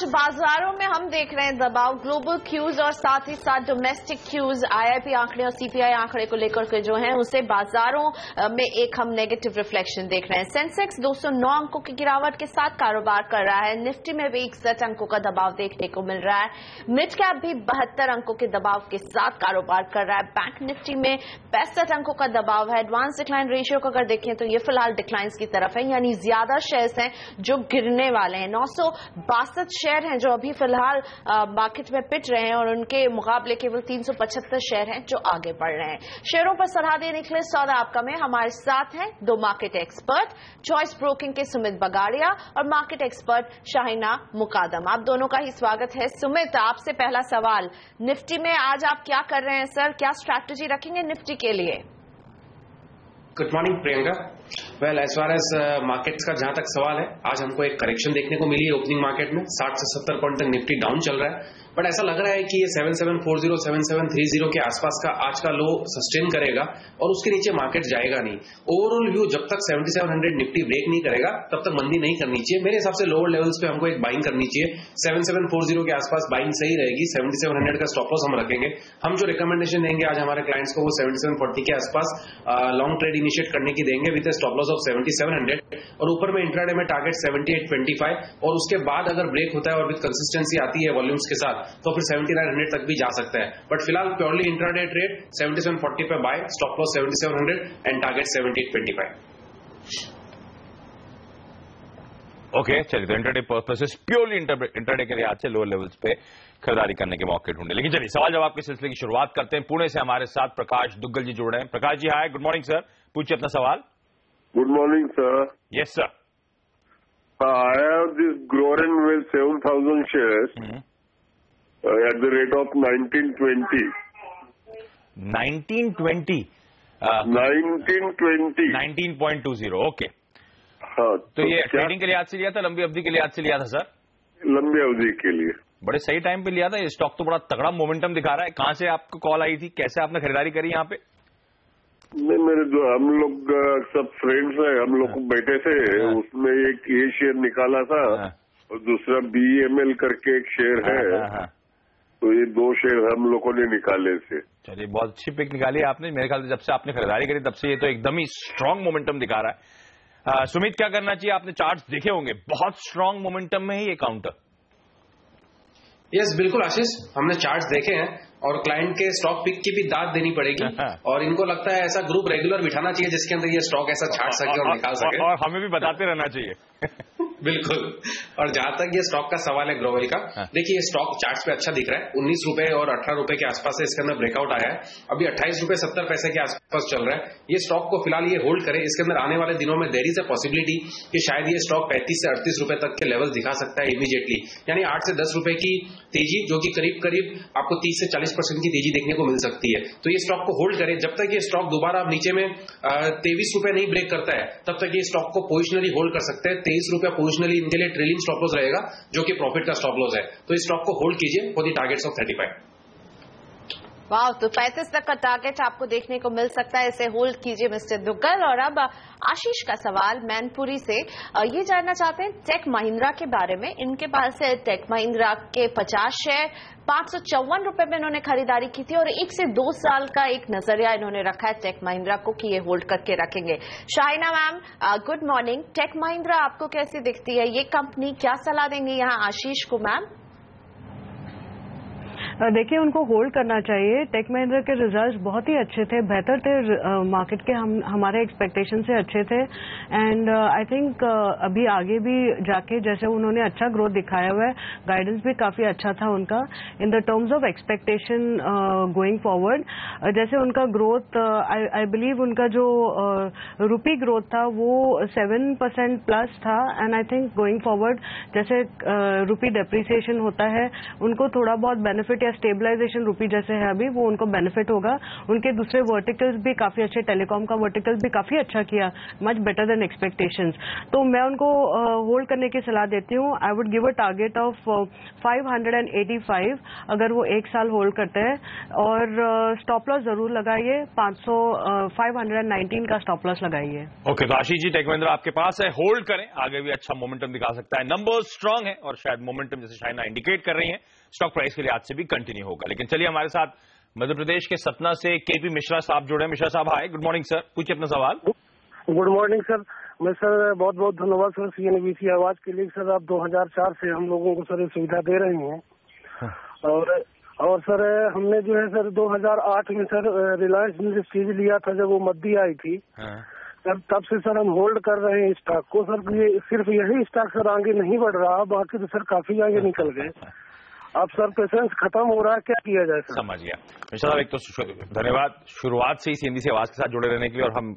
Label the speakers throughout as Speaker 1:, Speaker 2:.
Speaker 1: बाजारों में हम देख रहे हैं दबाव, ग्लोबल क्यूज और साथ ही साथ डोमेस्टिक क्यूज, आईआईपी आंकड़े और सीपीआई आंकड़े को लेकर के जो है उसे बाजारों में एक हम नेगेटिव रिफ्लेक्शन देख रहे हैं। सेंसेक्स 209 अंकों की गिरावट के साथ कारोबार कर रहा है। निफ्टी में भी 61 अंकों का दबाव देखने को मिल रहा है। मिड कैप भी 72 अंकों के दबाव के साथ कारोबार कर रहा है। बैंक निफ्टी में 65 अंकों का दबाव है। एडवांस डिक्लाइन रेशियो को अगर देखें तो ये फिलहाल डिक्लाइंस की तरफ है, यानी ज्यादा शेयर्स हैं जो गिरने वाले हैं। 962 शेयर हैं जो अभी फिलहाल मार्केट में पिट रहे हैं और उनके मुकाबले केवल 375 शेयर हैं जो आगे बढ़ रहे हैं। शेयरों पर सलाह देने के लिए सौदा आपका में हमारे साथ हैं दो मार्केट एक्सपर्ट, चॉइस ब्रोकिंग के सुमित बगाड़िया और मार्केट एक्सपर्ट शाहिना मुकादम। आप दोनों का ही स्वागत है। सुमित, आपसे पहला सवाल, निफ्टी में आज आप क्या कर रहे हैं सर? क्या स्ट्रैटेजी रखेंगे निफ्टी के लिए?
Speaker 2: Good morning Priyanka. Well, as far as markets का जहां तक सवाल है, आज हमको एक करेक्शन देखने को मिली है ओपनिंग मार्केट में। 60 से 70 पॉइंट तक निफ्टी डाउन चल रहा है, बट ऐसा लग रहा है कि ये 7740 7730 के आसपास का आज का लो सस्टेन करेगा और उसके नीचे मार्केट जाएगा नहीं। ओवरऑल व्यू, जब तक 7700 निफ्टी ब्रेक नहीं करेगा तब तक मंदी नहीं करनी चाहिए। मेरे हिसाब से लोअर लेवल्स पे हमको एक बाइंग करनी चाहिए। 7740 के आसपास बाइंग सही रहेगी। 7700 का स्टॉप लॉस हम रखेंगे। हम जो रिकमेंडेशन देंगे आज हमारे क्लाइंट्स को वो 7740 के आसपास लॉन्ग ट्रेड इनिशिएट करने की देंगे विद स्टॉप लॉस ऑफ 7700 और ऊपर में इंट्राडे में टारगेट 7825 और उसके बाद अगर ब्रेक होता है और विद कंसिस्टेंसी आती है वॉल्यूम्स के साथ तो फिर 7900 तक भी जा सकता है। बट फिलहाल प्योरली इंट्राडे ट्रेड 7740 पे buy, stop loss 7700 and target 7825।
Speaker 3: Okay, चलिए, तो इंट्राडे पर्पसेस प्योरली इंट्राडे के लिए आज से लोअर लेवल्स पे खरीदारी करने के मौके ढूंढे। लेकिन चलिए, सवाल जवाब के सिलसिले की शुरुआत करते हैं। पुणे से हमारे साथ प्रकाश दुग्गल जी जुड़ रहे हैं। Prakash ji, hi, good morning sir, पूछिए अपना सवाल।
Speaker 4: Good morning sir.
Speaker 3: Yes sir.
Speaker 4: I have this Groren with 7,000 shares at the rate of 1920.
Speaker 3: 1920?
Speaker 4: 1920.
Speaker 3: 19.20, okay.
Speaker 4: हाँ,
Speaker 3: तो ये ट्रेडिंग के लिए आज से लिया था, लंबी अवधि के लिए आज से लिया था सर?
Speaker 4: लंबी अवधि के लिए।
Speaker 3: बड़े सही टाइम पे लिया था। ये स्टॉक तो बड़ा तगड़ा मोमेंटम दिखा रहा है। कहां से आपको कॉल आई थी, कैसे आपने खरीदारी करी यहाँ पे?
Speaker 4: नहीं, हम लोग सब फ्रेंड्स हैं, हम लोग बैठे थे, उसमें एक ये शेयर निकाला था और दूसरा BEML करके एक शेयर है, तो ये दो शेयर हम लोगों ने निकाले थे।
Speaker 3: चलिए, बहुत अच्छी पिक निकाली आपने। मेरे ख्याल से जब से आपने खरीदारी करी तब से ये तो एकदम ही स्ट्रांग मोमेंटम दिखा रहा है। सुमित, क्या करना चाहिए? आपने चार्ट्स देखे होंगे, बहुत स्ट्रांग मोमेंटम में ही ये काउंटर।
Speaker 2: यस, बिल्कुल आशीष, हमने चार्ट्स देखे हैं और क्लाइंट के स्टॉक पिक की भी दाद देनी पड़ेगी और इनको लगता है ऐसा ग्रुप रेगुलर बिठाना चाहिए जिसके अंदर ये स्टॉक ऐसा छाट सके और निकाल सके
Speaker 3: और हमें भी बताते रहना चाहिए।
Speaker 2: बिल्कुल। और जहां तक ये स्टॉक का सवाल है ग्रोवेल का, देखिए ये स्टॉक चार्ट्स पे अच्छा दिख रहा है। 19 रुपए और 18 रुपए के आसपास से इसके अंदर ब्रेकआउट आया है। अभी 28 रुपए 70 पैसे के आसपास चल रहा है। ये स्टॉक को फिलहाल ये होल्ड करे। इसके अंदर आने वाले दिनों में देयर इज अ पॉसिबिलिटी कि शायद ये स्टॉक 35 से 38 रुपए तक के लेवल दिखा सकता है इमीडिएटली, यानी 8 से 10 रुपए की तेजी, जो कि करीब करीब आपको 30 से 40% की तेजी देखने को मिल सकती है। तो ये स्टॉक को होल्ड करें। जब तक ये स्टॉक दोबारा अब नीचे में 23 रुपए नहीं ब्रेक करता है तब तक ये स्टॉक को पोजिशनली होल्ड कर सकते हैं। 23 रुपए पोजिशनली इनके लिए ट्रेलिंग स्टॉप लॉस रहेगा जो कि प्रॉफिट का स्टॉप लॉस है। तो इस स्टॉक को होल्ड कीजिए फॉर द टारगेट्स ऑफ 35।
Speaker 1: वाह, तो 35 तक का टारगेट आपको देखने को मिल सकता है, इसे होल्ड कीजिए मिस्टर दुग्गल। और अब आशीष का सवाल मैनपुरी से, ये जानना चाहते हैं टेक महिंद्रा के बारे में। इनके पास है टेक महिंद्रा के 50 शेयर, 554 रुपए में इन्होंने खरीदारी की थी और 1 से 2 साल का एक नजरिया इन्होंने रखा है टेक महिंद्रा को कि ये होल्ड करके रखेंगे। Shahina ma'am, good morning. Tech Mahindra आपको कैसी दिखती है ये कंपनी? क्या सलाह देंगे यहाँ आशीष को मैम?
Speaker 5: देखिए, उनको होल्ड करना चाहिए। टेक महिंद्रा के रिजल्ट्स बहुत ही अच्छे थे, बेहतर थे मार्केट के, हमारे एक्सपेक्टेशन से अच्छे थे। एंड आई थिंक अभी आगे भी जाके जैसे उन्होंने अच्छा ग्रोथ दिखाया हुआ है, गाइडेंस भी काफी अच्छा था उनका in the terms of expectation going forward. जैसे उनका ग्रोथ, आई बिलीव उनका जो रुपी ग्रोथ था वो 7% प्लस था। And I think going forward जैसे रुपी डेप्रिसिएशन होता है, उनको थोड़ा बहुत बेनिफिट या स्टेबलाइजेशन रुपी जैसे है अभी, वो उनको बेनिफिट होगा। उनके दूसरे वर्टिकल्स भी काफी अच्छे, टेलीकॉम का वर्टिकल भी काफी अच्छा किया, मच बेटर देन एक्सपेक्टेशंस। तो मैं उनको होल्ड करने की सलाह देती हूँ। I would give a target of 585 अगर वो एक साल होल्ड करते हैं, और स्टॉप लॉस जरूर लगाइए, 519 का स्टॉप लॉस लगाइए।
Speaker 3: ओके, तो आशीष जी, टेक महिंद्रा आपके पास है, होल्ड करें, आगे भी अच्छा मोमेंटम दिखा सकता है। नंबर्स स्ट्रांग है और शायद मोमेंटम जैसे शाइना इंडिकेट कर रही है स्टॉक प्राइस के लिए आज से भी कंटिन्यू होगा। लेकिन चलिए, हमारे साथ मध्य प्रदेश के सतना से केपी मिश्रा साहब जुड़े हैं। मिश्रा साहब हाय, गुड मॉर्निंग सर, पूछिए अपना सवाल।
Speaker 6: Good morning sir. मैं सर बहुत बहुत धन्यवाद सर CNBC आवाज के लिए। सर आप 2004 से हम लोगों को सर ये सुविधा दे रही हैं। और सर हमने जो है सर 2008 में सर रिलायंस इंडस्ट्रीज लिया था जब वो मद्दी आई थी। सर तब से सर हम होल्ड कर रहे हैं स्टॉक को। सर ये सिर्फ यही स्टॉक सर आगे नहीं बढ़ रहा, बाकी तो सर काफी आगे निकल गए। अब सर पेशेंस खत्म हो रहा है, क्या किया जाए सर?
Speaker 3: समझ गया मिश्रा साहब, एक तो धन्यवाद शुरुआत से ही CNBC आवाज के साथ जुड़े रहने के लिए, और हम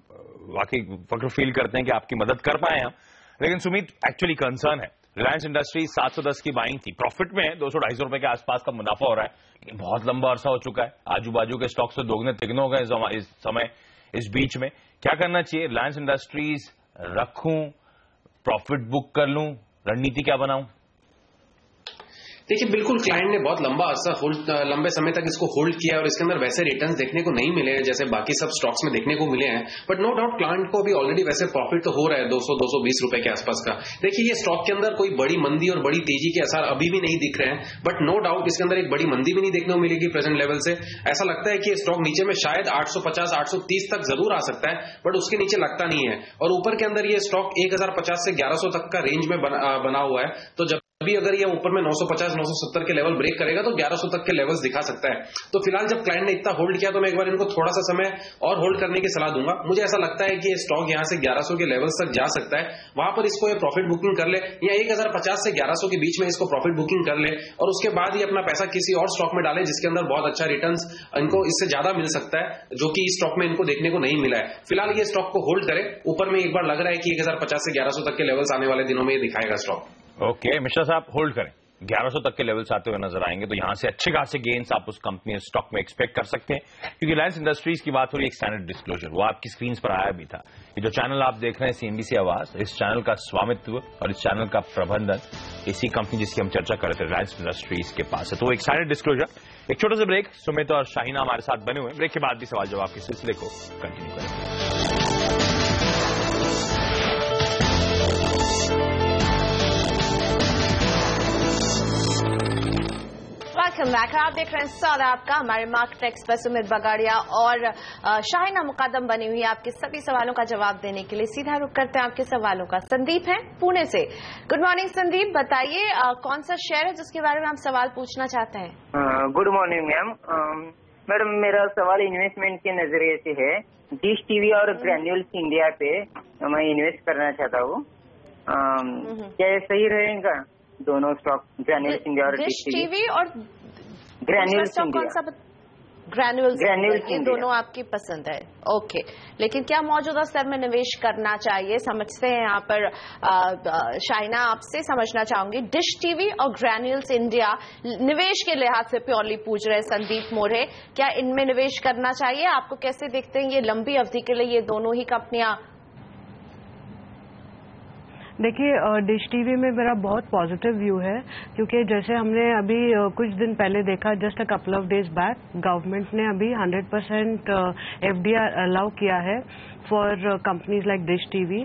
Speaker 3: वाकई फख्र फील करते हैं कि आपकी मदद कर पाए हम। लेकिन सुमित, एक्चुअली कंसर्न है, रिलायंस इंडस्ट्रीज 710 की बाइंग थी, प्रॉफिट में है, 200-250 रुपए के आसपास का मुनाफा हो रहा है, लेकिन बहुत लंबा अरसा हो चुका है, आजू बाजू के स्टॉक से दोगुने तिगने हो गए इस समय, इस बीच में क्या करना चाहिए? रिलायंस इंडस्ट्रीज रखूं, प्रॉफिट बुक कर लूं, रणनीति क्या बनाऊं?
Speaker 2: देखिए, बिल्कुल क्लाइंट ने बहुत लंबे समय तक इसको होल्ड किया और इसके अंदर वैसे रिटर्न्स देखने को नहीं मिले जैसे बाकी सब स्टॉक्स में देखने को मिले हैं। बट नो डाउट क्लाइंट को भी ऑलरेडी वैसे प्रॉफिट तो हो रहा है 200-220 रुपए के आसपास का। देखिए, ये स्टॉक के अंदर कोई बड़ी मंदी और बड़ी तेजी के असर अभी भी नहीं दिख रहे हैं, बट नो डाउट इसके अंदर एक बड़ी मंदी भी नहीं देखने को मिलेगी प्रेजेंट लेवल से। ऐसा लगता है कि ये स्टॉक नीचे में शायद 850-830 तक जरूर आ सकता है, बट उसके नीचे लगता नहीं है। और ऊपर के अंदर ये स्टॉक 1050 से 1100 तक का रेंज में बना हुआ है। तो जब अभी अगर ये ऊपर में 950-970 के लेवल ब्रेक करेगा तो 1100 तक के लेवल्स दिखा सकता है। तो फिलहाल जब क्लाइंट ने इतना होल्ड किया तो मैं एक बार इनको थोड़ा सा समय और होल्ड करने की सलाह दूंगा। मुझे ऐसा लगता है कि ये स्टॉक यहां से 1100 के लेवल्स तक जा सकता है, वहां पर इसको ये प्रॉफिट बुकिंग कर ले, या 1050 से 1100 के बीच में इसको प्रॉफिट बुकिंग कर ले, और उसके बाद ही अपना पैसा किसी और स्टॉक में डाले जिसके अंदर बहुत अच्छा रिटर्न्स इनको इससे ज्यादा मिल सकता है, जो कि इस स्टॉक में इनको देखने को नहीं मिला है। फिलहाल ये स्टॉक को होल्ड करे, ऊपर में एक बार लग रहा है कि 1050 से 1100 तक के लेवल्स आने वाले दिनों में ये दिखाएगा स्टॉक।
Speaker 3: ओके मिश्रा साहब, होल्ड करें, 1100 तक के लेवल्स आते हुए नजर आएंगे, तो यहां से अच्छे खासे गेन्स आप उस कंपनी स्टॉक में एक्सपेक्ट कर सकते हैं। क्योंकि रिलायंस इंडस्ट्रीज की बात हो रही है, एक स्टैंडर्ड डिस्क्लोजर वो आपकी स्क्रीन पर आया भी था। ये जो चैनल आप देख रहे हैं CNBC आवाज, इस चैनल का स्वामित्व और इस चैनल का प्रबंधन इसी कंपनी जिसकी हम चर्चा कर रहे थे, रिलायंस इंडस्ट्रीज के पास है। तो एक स्टैंडर्ड डिस्क्लोजर। एक छोटा सा ब्रेक, सुमित और शाहिना हमारे साथ बने हुए, ब्रेक के बाद भी सवाल जवाब के सिलसिले को कंटिन्यू करेंगे।
Speaker 1: Welcome back. आप देख रहे हैं स्वागत आपका हमारे मार्केट एक्सपर्ट सुमित बगाड़िया और शाहिना मुकद्दम बनी हुई है आपके सभी सवालों का जवाब देने के लिए। सीधा रुख करते हैं आपके सवालों का। संदीप है पुणे से। गुड मॉर्निंग संदीप, बताइए कौन सा शेयर है जिसके बारे में आप सवाल पूछना चाहते हैं?
Speaker 7: Good morning ma'am. मैडम, मेरा सवाल इन्वेस्टमेंट के नजरिए से है। डिश टीवी और ग्रैन्यूल्स इंडिया पे मैं इन्वेस्ट करना चाहता हूँ, क्या ये सही रहेगा? दोनों स्टॉक, ग्रैन्यूल्स इंडिया और डिश टीवी
Speaker 1: और
Speaker 7: ग्रैन्यूल्स इंडिया।
Speaker 1: ग्रैन्यूल्स ये दोनों आपकी पसंद है। ओके, लेकिन क्या मौजूदा स्तर में निवेश करना चाहिए? समझते हैं यहाँ पर शाइना, आपसे समझना चाहूंगी, डिश टीवी और ग्रैन्यूल्स इंडिया निवेश के लिहाज से प्योरली पूछ रहे हैं संदीप मोरे, क्या इनमें निवेश करना चाहिए? आपको कैसे देखते हैं ये लंबी अवधि के लिए ये दोनों ही कंपनियां?
Speaker 5: देखिए, डिश टीवी में मेरा बहुत पॉजिटिव व्यू है, क्योंकि जैसे हमने अभी कुछ दिन पहले देखा, just a couple of days back, government ने अभी 100% FDI अलाउ किया है for companies like dish TV.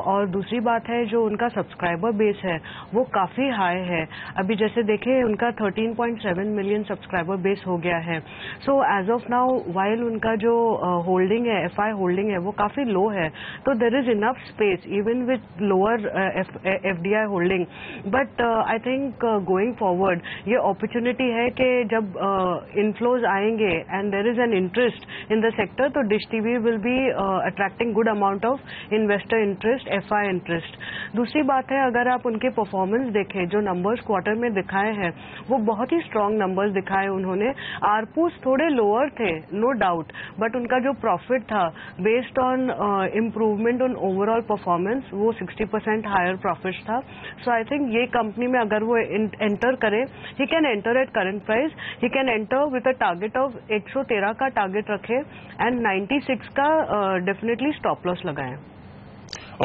Speaker 5: और दूसरी बात है, जो उनका सब्सक्राइबर बेस है वो काफ़ी हाई है। अभी जैसे देखें, उनका 13.7 मिलियन सब्सक्राइबर बेस हो गया है। So as of now, while उनका जो होल्डिंग है, FI होल्डिंग है, वो काफ़ी लो है, तो there is enough space even with lower FDI holding. But I think going forward ये अपॉर्चुनिटी है कि जब इनफ्लोज आएंगे and there is an interest in the sector, तो Dish TV will be attracting good amount of investor interest, FI interest. दूसरी बात है, अगर आप उनके परफॉर्मेंस देखें, जो नंबर्स क्वार्टर में दिखाए हैं वो बहुत ही स्ट्रांग नंबर्स दिखाए उन्होंने। आरपूस थोड़े लोअर थे, नो डाउट, बट उनका जो प्रॉफिट था based on improvement on overall performance, वो 60% 20% हायर प्रॉफिट था. सो आई थिंक ये कंपनी में अगर वो एंटर करे, he can enter at current price, he can enter with a target of 113 का टारगेट रखे एंड 96 का डेफिनेटली स्टॉप लॉस लगाएं.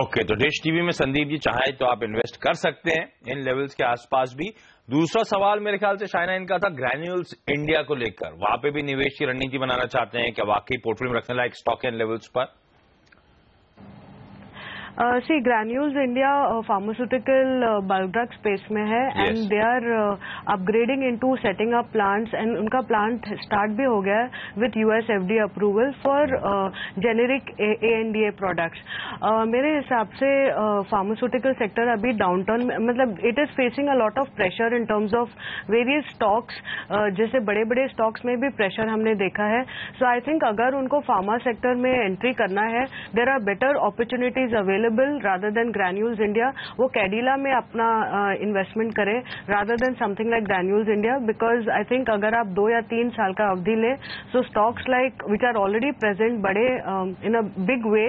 Speaker 3: ओके, तो डिश टीवी में संदीप जी चाहे तो आप इन्वेस्ट कर सकते हैं इन लेवल्स के आसपास भी. दूसरा सवाल मेरे ख्याल से शाइना इनका था ग्रैन्यूल्स इंडिया को लेकर. वहां पे भी निवेश की रणनीति बनाना चाहते हैं, क्या वाकई पोर्टफोलियो में रखने लायक स्टॉक इन लेवल्स पर?
Speaker 5: See Granules India pharmaceutical bulk drug space में है and they are upgrading into setting up plants and उनका प्लांट स्टार्ट भी हो गया है with US FDA approval for generic ANDA products. मेरे हिसाब से फार्मास्यूटिकल सेक्टर अभी डाउनटर्न में, मतलब it is facing a lot of pressure in terms of various stocks. जैसे बड़े बड़े स्टॉक्स में भी प्रेशर हमने देखा है. सो आई थिंक अगर उनको फार्मा सेक्टर में एंट्री करना है, there are better opportunities available rather than Granules India. वो कैडिला में अपना इन्वेस्टमेंट करें rather than something like Granules India, because I think अगर आप 2 या 3 साल का अवधि लें, so stocks like which are already present बड़े in a big way,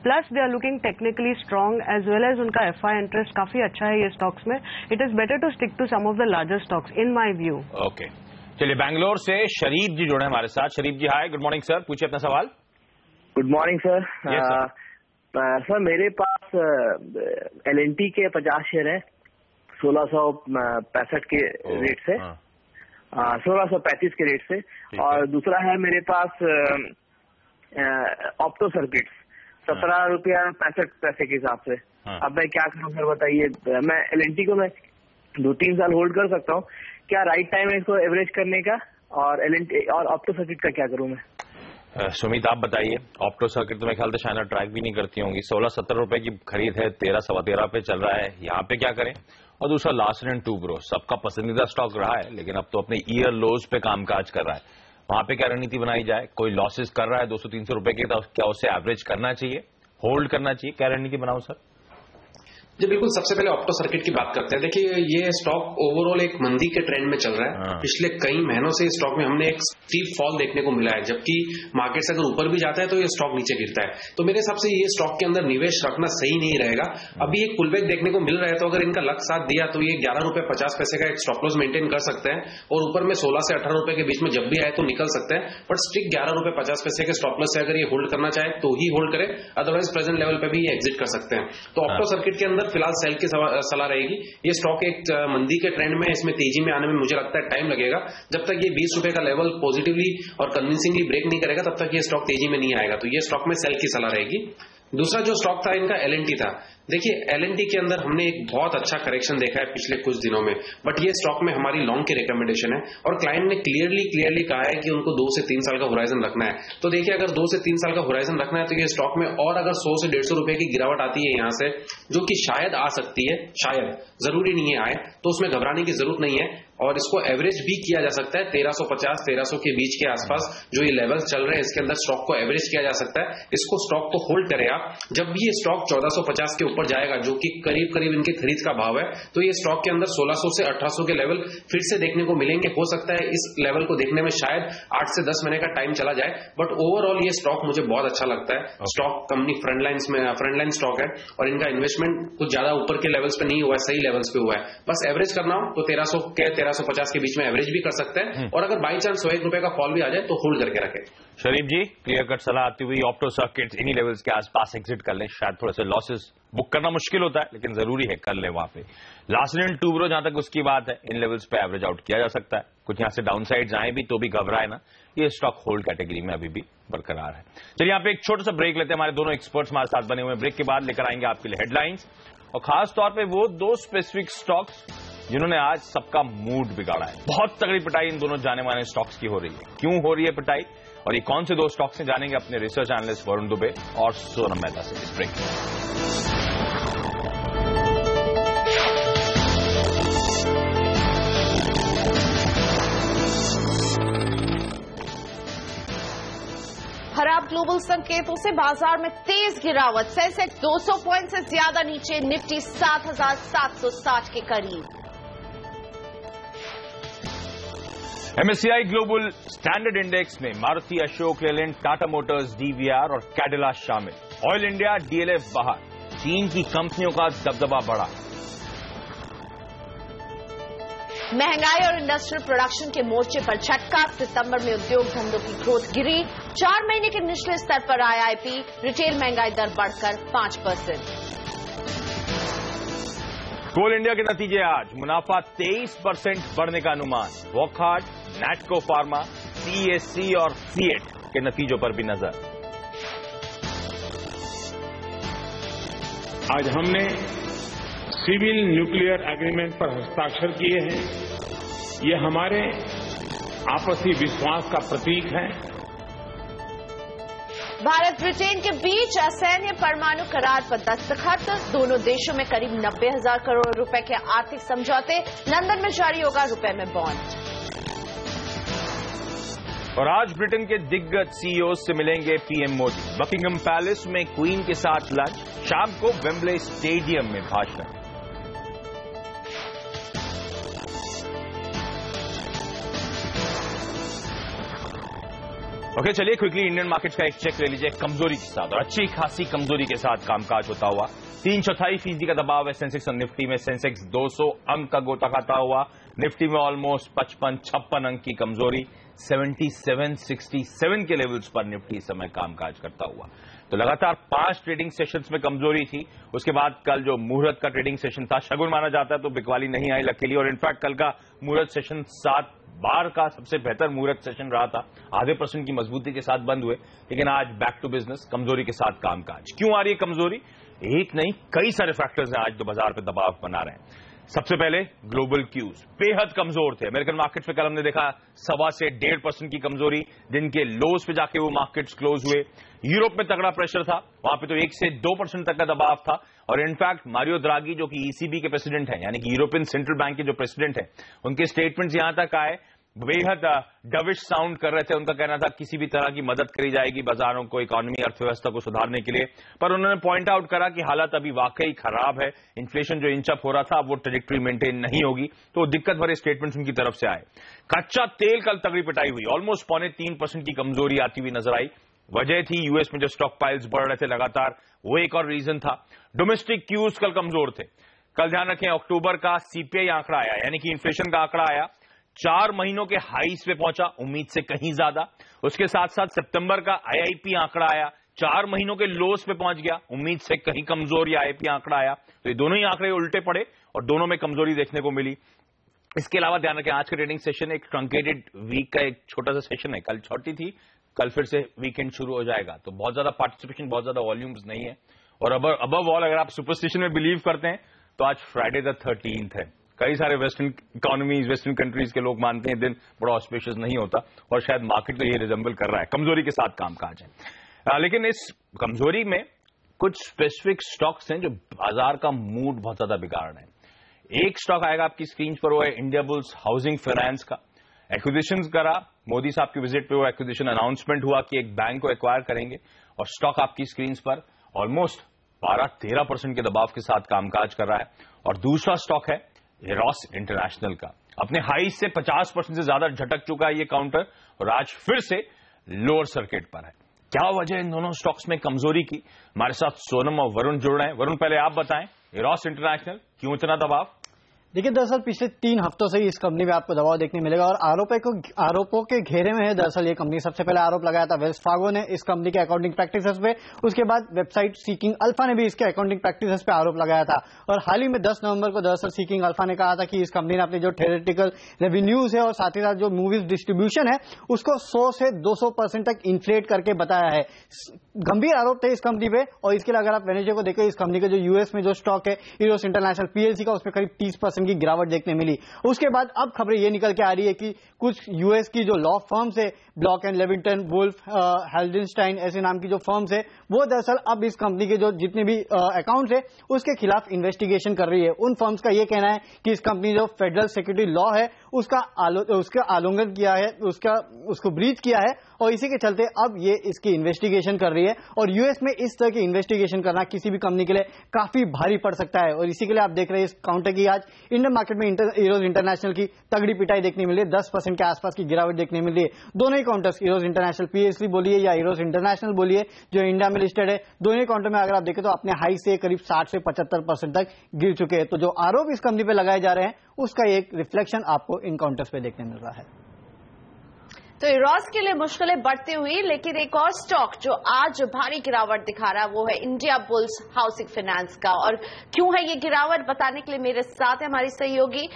Speaker 5: plus they are looking technically strong as well as उनका FI interest काफी अच्छा है ये stocks में. It is better to stick to some of the larger stocks in my view.
Speaker 3: Okay. चलिए बैंगलोर से शरीफ जी जुड़े हमारे साथ. शरीफ जी हाय, गुड मॉर्निंग सर, पूछिए अपना सवाल.
Speaker 8: Good morning sir. सर मेरे पास LNT के 50 शेयर है 1665 के रेट से, 1635 के रेट से, और दूसरा है मेरे पास ऑप्टो सर्किट्स 17 रुपया 65 पैसे के हिसाब से. अब मैं क्या करूं सर बताइए. मैं LNT को मैं 2-3 साल होल्ड कर सकता हूं, क्या राइट टाइम है इसको एवरेज करने का, और LNT और ऑप्टो सर्किट का क्या करूं मैं?
Speaker 3: सुमित आप बताइए. ऑप्टो सर्किट तो मेरे ख्याल से शायद ट्रैक भी नहीं करती होंगी. 16-17 रुपए की खरीद है, 13-13.25 पे चल रहा है, यहाँ पे क्या करें? और दूसरा लार्सन एंड टूब्रो सबका पसंदीदा स्टॉक रहा है, लेकिन अब तो अपने ईयर लोज पे कामकाज कर रहा है. वहां पे क्या रणनीति बनाई जाए? कोई लॉसेस कर रहा है 200-300 रुपए के, तो क्या उसे एवरेज करना चाहिए, होल्ड करना चाहिए, क्या रणनीति बनाओ सर?
Speaker 2: जी बिल्कुल. सबसे पहले ऑप्टो सर्किट की बात करते हैं. देखिए ये स्टॉक ओवरऑल एक मंदी के ट्रेंड में चल रहा है. पिछले कई महीनों से इस स्टॉक में हमने एक स्टीप फॉल देखने को मिला है, जबकि मार्केट से अगर ऊपर भी जाता है तो ये स्टॉक नीचे गिरता है. तो मेरे हिसाब से ये स्टॉक के अंदर निवेश रखना सही नहीं रहेगा. अभी एक पुलबैक देखने को मिल रहा है, तो अगर इनका लक साथ दिया तो ये 11 रुपए 50 पैसे का एक स्टॉप लॉस मेंटेन कर सकते हैं, और ऊपर में 16 से 18 रुपए के बीच में जब भी आए तो निकल सकते हैं. बट स्ट्रिक्ट 11 रुपए 50 पैसे के स्टॉप लॉस से अगर ये होल्ड करना चाहे तो ही होल्ड करे, अदरवाइज प्रेजेंट लेवल पे भी ये एग्जिट कर सकते हैं. तो ऑप्टो सर्किट के अंदर फिलहाल सेल की सलाह रहेगी. ये स्टॉक एक मंदी के ट्रेंड में, इसमें तेजी में आने में मुझे लगता है टाइम लगेगा. जब तक ये 20 रुपए का लेवल पॉजिटिवली और कन्विंसिंगली ब्रेक नहीं करेगा तब तक ये स्टॉक तेजी में नहीं आएगा. तो ये स्टॉक में सेल की सलाह रहेगी. दूसरा जो स्टॉक था इनका LNT था. देखिए LNT के अंदर हमने एक बहुत अच्छा करेक्शन देखा है पिछले कुछ दिनों में, बट ये स्टॉक में हमारी लॉन्ग की रिकमेंडेशन है, और क्लाइंट ने क्लियरली कहा है कि उनको 2 से 3 साल का होराइजन रखना है. तो देखिए अगर 2 से 3 साल का होराइजन रखना है तो ये स्टॉक में और अगर 100 से 150 रुपए की गिरावट आती है यहाँ से, जो कि शायद आ सकती है, शायद जरूरी नहीं है आए, तो उसमें घबराने की जरूरत नहीं है. और इसको एवरेज भी किया जा सकता है 1350-1300 के बीच के आसपास जो ये लेवल्स चल रहे हैं, इसके अंदर स्टॉक को एवरेज किया जा सकता है. इसको स्टॉक को होल्ड करें आप. जब भी ये स्टॉक 1450 के ऊपर जाएगा, जो कि करीब इनके खरीद का भाव है, तो ये स्टॉक के अंदर 1600 से 1800 के लेवल फिर से देखने को मिलेंगे. हो सकता है इस लेवल को देखने में शायद 8 से 10 महीने का टाइम चला जाए, बट ओवरऑल ये स्टॉक मुझे बहुत अच्छा लगता है. स्टॉक कंपनी फ्रंटलाइन स्टॉक है, और इनका इन्वेस्टमेंट कुछ ज्यादा ऊपर के लेवल्स पे नहीं हुआ है, सही लेवल्स पे हुआ है. बस एवरेज करना हो तो 1300 के 1350 के बीच में एवरेज भी कर सकते हैं, और अगर बाई चांस 101 रुपए का फॉल भी आ जाए तो होल्ड करके रखें.
Speaker 3: शरीफ जी क्लियर कट सलाह आती हुई, ऑप्टो सर्किट्स इन्हीं लेवल्स के आसपास एग्जिट कर लें. शायद थोड़े से लॉसेस बुक करना मुश्किल होता है, लेकिन जरूरी है कर ले वहां पे. लार्सन एंड टूब्रो जहां तक उसकी बात है, इन लेवल्स पे एवरेज आउट किया जा सकता है. कुछ यहां से डाउन साइड आए भी तो भी घबराए ना, ये स्टॉक होल्ड कैटेगरी में अभी भी बरकरार है. चलिए यहाँ पे एक छोटा सा ब्रेक लेते हैं. हमारे दोनों एक्सपर्ट्स हमारे साथ बने हुए हैं. ब्रेक के बाद लेकर आएंगे आपके लिए हेडलाइंस, और खास तौर पे वो 2 स्पेसिफिक स्टॉक्स जिन्होंने आज सबका मूड बिगाड़ा है. बहुत तगड़ी पिटाई इन दोनों जाने माने स्टॉक्स की हो रही है. क्यों हो रही है पिटाई, और ये कौन से 2 स्टॉक्स हैं, जानेंगे अपने रिसर्च एनालिस्ट वरुण दुबे और सोनम मेहता से. इस ब्रेक
Speaker 1: खराब ग्लोबल संकेतों से बाजार में तेज गिरावट. सेंसेक्स 200 पॉइंट से ज्यादा नीचे, निफ्टी 7,760 के करीब.
Speaker 3: MSCI ग्लोबल स्टैंडर्ड इंडेक्स में मारुति, अशोक लेलैंड, टाटा मोटर्स, DVR और कैडिला शामिल. ऑयल इंडिया, DLF बाहर. चीन की कंपनियों का दबदबा बढ़ा।
Speaker 1: महंगाई और इंडस्ट्रियल प्रोडक्शन के मोर्चे पर झटका। सितंबर में उद्योग धंधों की ग्रोथ गिरी। 4 महीने के निचले स्तर पर आईआईपी। रिटेल महंगाई दर बढ़कर 5%।
Speaker 3: कोल इंडिया के नतीजे आज। मुनाफा 23% बढ़ने का अनुमान। वॉकहार्ट, नैटको फार्मा, सीएससी और सीएट के नतीजों पर भी नजर।
Speaker 9: आज हमने सिविल न्यूक्लियर एग्रीमेंट पर हस्ताक्षर किए हैं। ये हमारे आपसी विश्वास का प्रतीक है।
Speaker 1: भारत ब्रिटेन के बीच असैन्य परमाणु करार पर दस्तखत। दोनों देशों में करीब 90,000 करोड़ रुपए के आर्थिक समझौते। लंदन में जारी होगा रुपए में बॉन्ड।
Speaker 3: और आज ब्रिटेन के दिग्गज सीईओ से मिलेंगे पीएम मोदी। बकिंघम पैलेस में क्वीन के साथ लंच। शाम को वेम्बले स्टेडियम में भाषण। ओके, चलिए क्विकली इंडियन मार्केट्स का एक चेक ले लीजिए। कमजोरी के साथ और अच्छी खासी कमजोरी के साथ कामकाज होता हुआ। 3/4% का दबाव है सेंसेक्स और निफ्टी में। सेंसेक्स 200 अंक का गोता खाता हुआ। निफ्टी में ऑलमोस्ट 55-56 अंक की कमजोरी। 77-67 के लेवल्स पर निफ्टी इस समय कामकाज करता हुआ। तो लगातार 5 ट्रेडिंग सेशंस में कमजोरी थी। उसके बाद कल जो मुहूर्त का ट्रेडिंग सेशन था, शगुन माना जाता है, तो बिकवाली नहीं आई लकीली। और इनफैक्ट कल का मुहूर्त सेशन 7 बार का सबसे बेहतर मुहूर्त सेशन रहा था। आधे % की मजबूती के साथ बंद हुए, लेकिन आज बैक टू बिजनेस, कमजोरी के साथ कामकाज। क्यों आ रही है कमजोरी? एक नहीं, कई सारे फैक्टर्स हैं आज जो बाजार पे दबाव बना रहे हैं। सबसे पहले ग्लोबल क्यूज बेहद कमजोर थे। अमेरिकन मार्केट्स पे कल हमने देखा 1.25 से 1.5% की कमजोरी। दिन के लोज पे जाके वो मार्केट्स क्लोज हुए। यूरोप में तगड़ा प्रेशर था, वहां पे तो 1 से 2% तक का दबाव था। और इनफैक्ट मारियो द्रागी जो कि ईसीबी के प्रेसिडेंट हैं, यानी कि यूरोपियन सेंट्रल बैंक के जो प्रेसिडेंट हैं, उनके स्टेटमेंट्स यहां तक आए, बेहद डविश साउंड कर रहे थे। उनका कहना था किसी भी तरह की मदद करी जाएगी बाजारों को, इकोनॉमी, अर्थव्यवस्था को सुधारने के लिए। पर उन्होंने पॉइंट आउट करा कि हालात अभी वाकई खराब है। इन्फ्लेशन जो इंच अप हो रहा था, वो ट्रेजेक्टरी मेंटेन नहीं होगी। तो दिक्कत भरे स्टेटमेंट्स उनकी तरफ से आए। कच्चा तेल कल तगड़ी पिटाई हुई। ऑलमोस्ट 2.25% की कमजोरी आती हुई नजर आई। वजह थी यूएस में जो स्टॉक पाइल्स बढ़ रहे थे लगातार, वो एक और रीजन था। डोमेस्टिक क्यूज कल कमजोर थे। कल ध्यान रखें, अक्टूबर का सीपीआई आंकड़ा आया, यानी कि इन्फ्लेशन का आंकड़ा आया। 4 महीनों के हाईस पे पहुंचा, उम्मीद से कहीं ज्यादा। उसके साथ साथ सितंबर का आईआईपी आंकड़ा आया, 4 महीनों के लोस पे पहुंच गया, उम्मीद से कहीं कमजोर या आईआईपी आंकड़ा आया। तो ये दोनों ही आंकड़े उल्टे पड़े और दोनों में कमजोरी देखने को मिली। इसके अलावा ध्यान रखें, आज का ट्रेडिंग सेशन एक ट्रंकेटेड वीक का एक छोटा सा सेशन है। कल छुट्टी थी, कल फिर से वीकेंड शुरू हो जाएगा, तो बहुत ज्यादा पार्टिसिपेशन, बहुत ज्यादा वॉल्यूम्स नहीं है। और अबव ऑल अगर आप सुपरस्टिशन में बिलीव करते हैं तो आज फ्राइडे द 13th है। कई सारे वेस्टर्न इकोनॉमीज, वेस्टर्न कंट्रीज के लोग मानते हैं दिन बड़ा ऑस्पिशियस नहीं होता, और शायद मार्केट तो ये रिजेंबल कर रहा है। कमजोरी के साथ कामकाज है। लेकिन इस कमजोरी में कुछ स्पेसिफिक स्टॉक्स हैं जो बाजार का मूड बहुत ज्यादा बिगाड़ रहे हैं। एक स्टॉक आएगा आपकी स्क्रीन पर, वो है इंडिया बुल्स हाउसिंग फाइनेंस का। एक्विजिशन करा मोदी साहब की विजिट पे, वो एक्विजिशन अनाउंसमेंट हुआ कि एक बैंक को एक्वायर करेंगे, और स्टॉक आपकी स्क्रीन पर ऑलमोस्ट 12-13% के दबाव के साथ कामकाज कर रहा है। और दूसरा स्टॉक है रॉस इंटरनेशनल का। अपने हाई से 50% से ज्यादा झटक चुका है ये काउंटर, और आज फिर से लोअर सर्किट पर है। क्या वजह इन दोनों स्टॉक्स में कमजोरी की? हमारे साथ सोनम और वरुण जुड़ रहे हैं। वरुण, पहले आप बताएं, रॉस इंटरनेशनल क्यों इतना दबाव?
Speaker 10: देखिए, दरअसल पिछले 3 हफ्तों से इस कंपनी में आपको दबाव देखने मिलेगा, और आरोपों के घेरे में है दरअसल ये कंपनी। सबसे पहले आरोप लगाया था वेल्स फार्गो ने इस कंपनी के अकाउंटिंग प्रैक्टिसेस पे। उसके बाद वेबसाइट सीकिंग अल्फा ने भी इसके अकाउंटिंग प्रैक्टिसेस पे आरोप लगाया था। और हाल ही में 10 नवंबर को दरअसल सीकिंग अल्फा ने कहा था कि इस कंपनी ने अपनी जो थ्योरेटिकल रेवेन्यूज है और साथ ही साथ जो मूवीज डिस्ट्रीब्यूशन है उसको 100 से 200% तक इन्फ्लेट करके बताया है। गंभीर आरोप थे इस कंपनी पे। और इसके लिए अगर आप वेनेजे को देखें, इस कंपनी के जो यूएस में जो स्टॉक है ईरोस इंटरनेशनल पीएलसी का, उसमें करीब 30% की गिरावट देखने मिली। उसके बाद अब खबरें ये निकल के आ रही है कि कुछ यूएस की जो लॉ फर्म्स है, ब्लॉक एंड लेविंगटन, वुल्फ, हेल्डेनस्टाइन ऐसे नाम की जो फर्म्स है, वो दरअसल अब इस कंपनी के जो जितने भी अकाउंट्स है उसके खिलाफ इन्वेस्टिगेशन कर रही है। उन फर्म्स का ये कहना है कि इस कंपनी जो फेडरल सिक्योरिटी लॉ है उसका उल्लंघन किया है, उसको ब्रीच किया है, और इसी के चलते अब ये इसकी इन्वेस्टिगेशन कर रही है। और यूएस में इस तरह की इन्वेस्टिगेशन करना किसी भी कंपनी के लिए काफी भारी पड़ सकता है। और इसी के लिए आप देख रहे हैं इस काउंटर की आज इंडियन मार्केट में ईरोज इंटरनेशनल की तगड़ी पिटाई देखने मिली है, 10% के आसपास की गिरावट देखने मिल रही है। दोनों ही काउंटर्स, ईरोज इंटरनेशनल पीएससी बोलिए या ईरोज इंटरनेशनल बोलिए जो इंडिया में लिस्टेड है, दोनों ही काउंटर में अगर आप देखें तो अपने हाई से करीब 60 से 75% तक गिर चुके हैं। तो जो आरोप इस कंपनी पे लगाए जा रहे हैं उसका एक रिफ्लेक्शन आपको इन काउंटर्स पे देखने मिल रहा है।
Speaker 1: तो इरोज के लिए मुश्किलें बढ़ती हुई, लेकिन एक और स्टॉक जो आज भारी गिरावट दिखा रहा है वो है इंडिया बुल्स हाउसिंग फाइनेंस का। और क्यों है ये गिरावट, बताने के लिए मेरे साथ है हमारी सहयोगी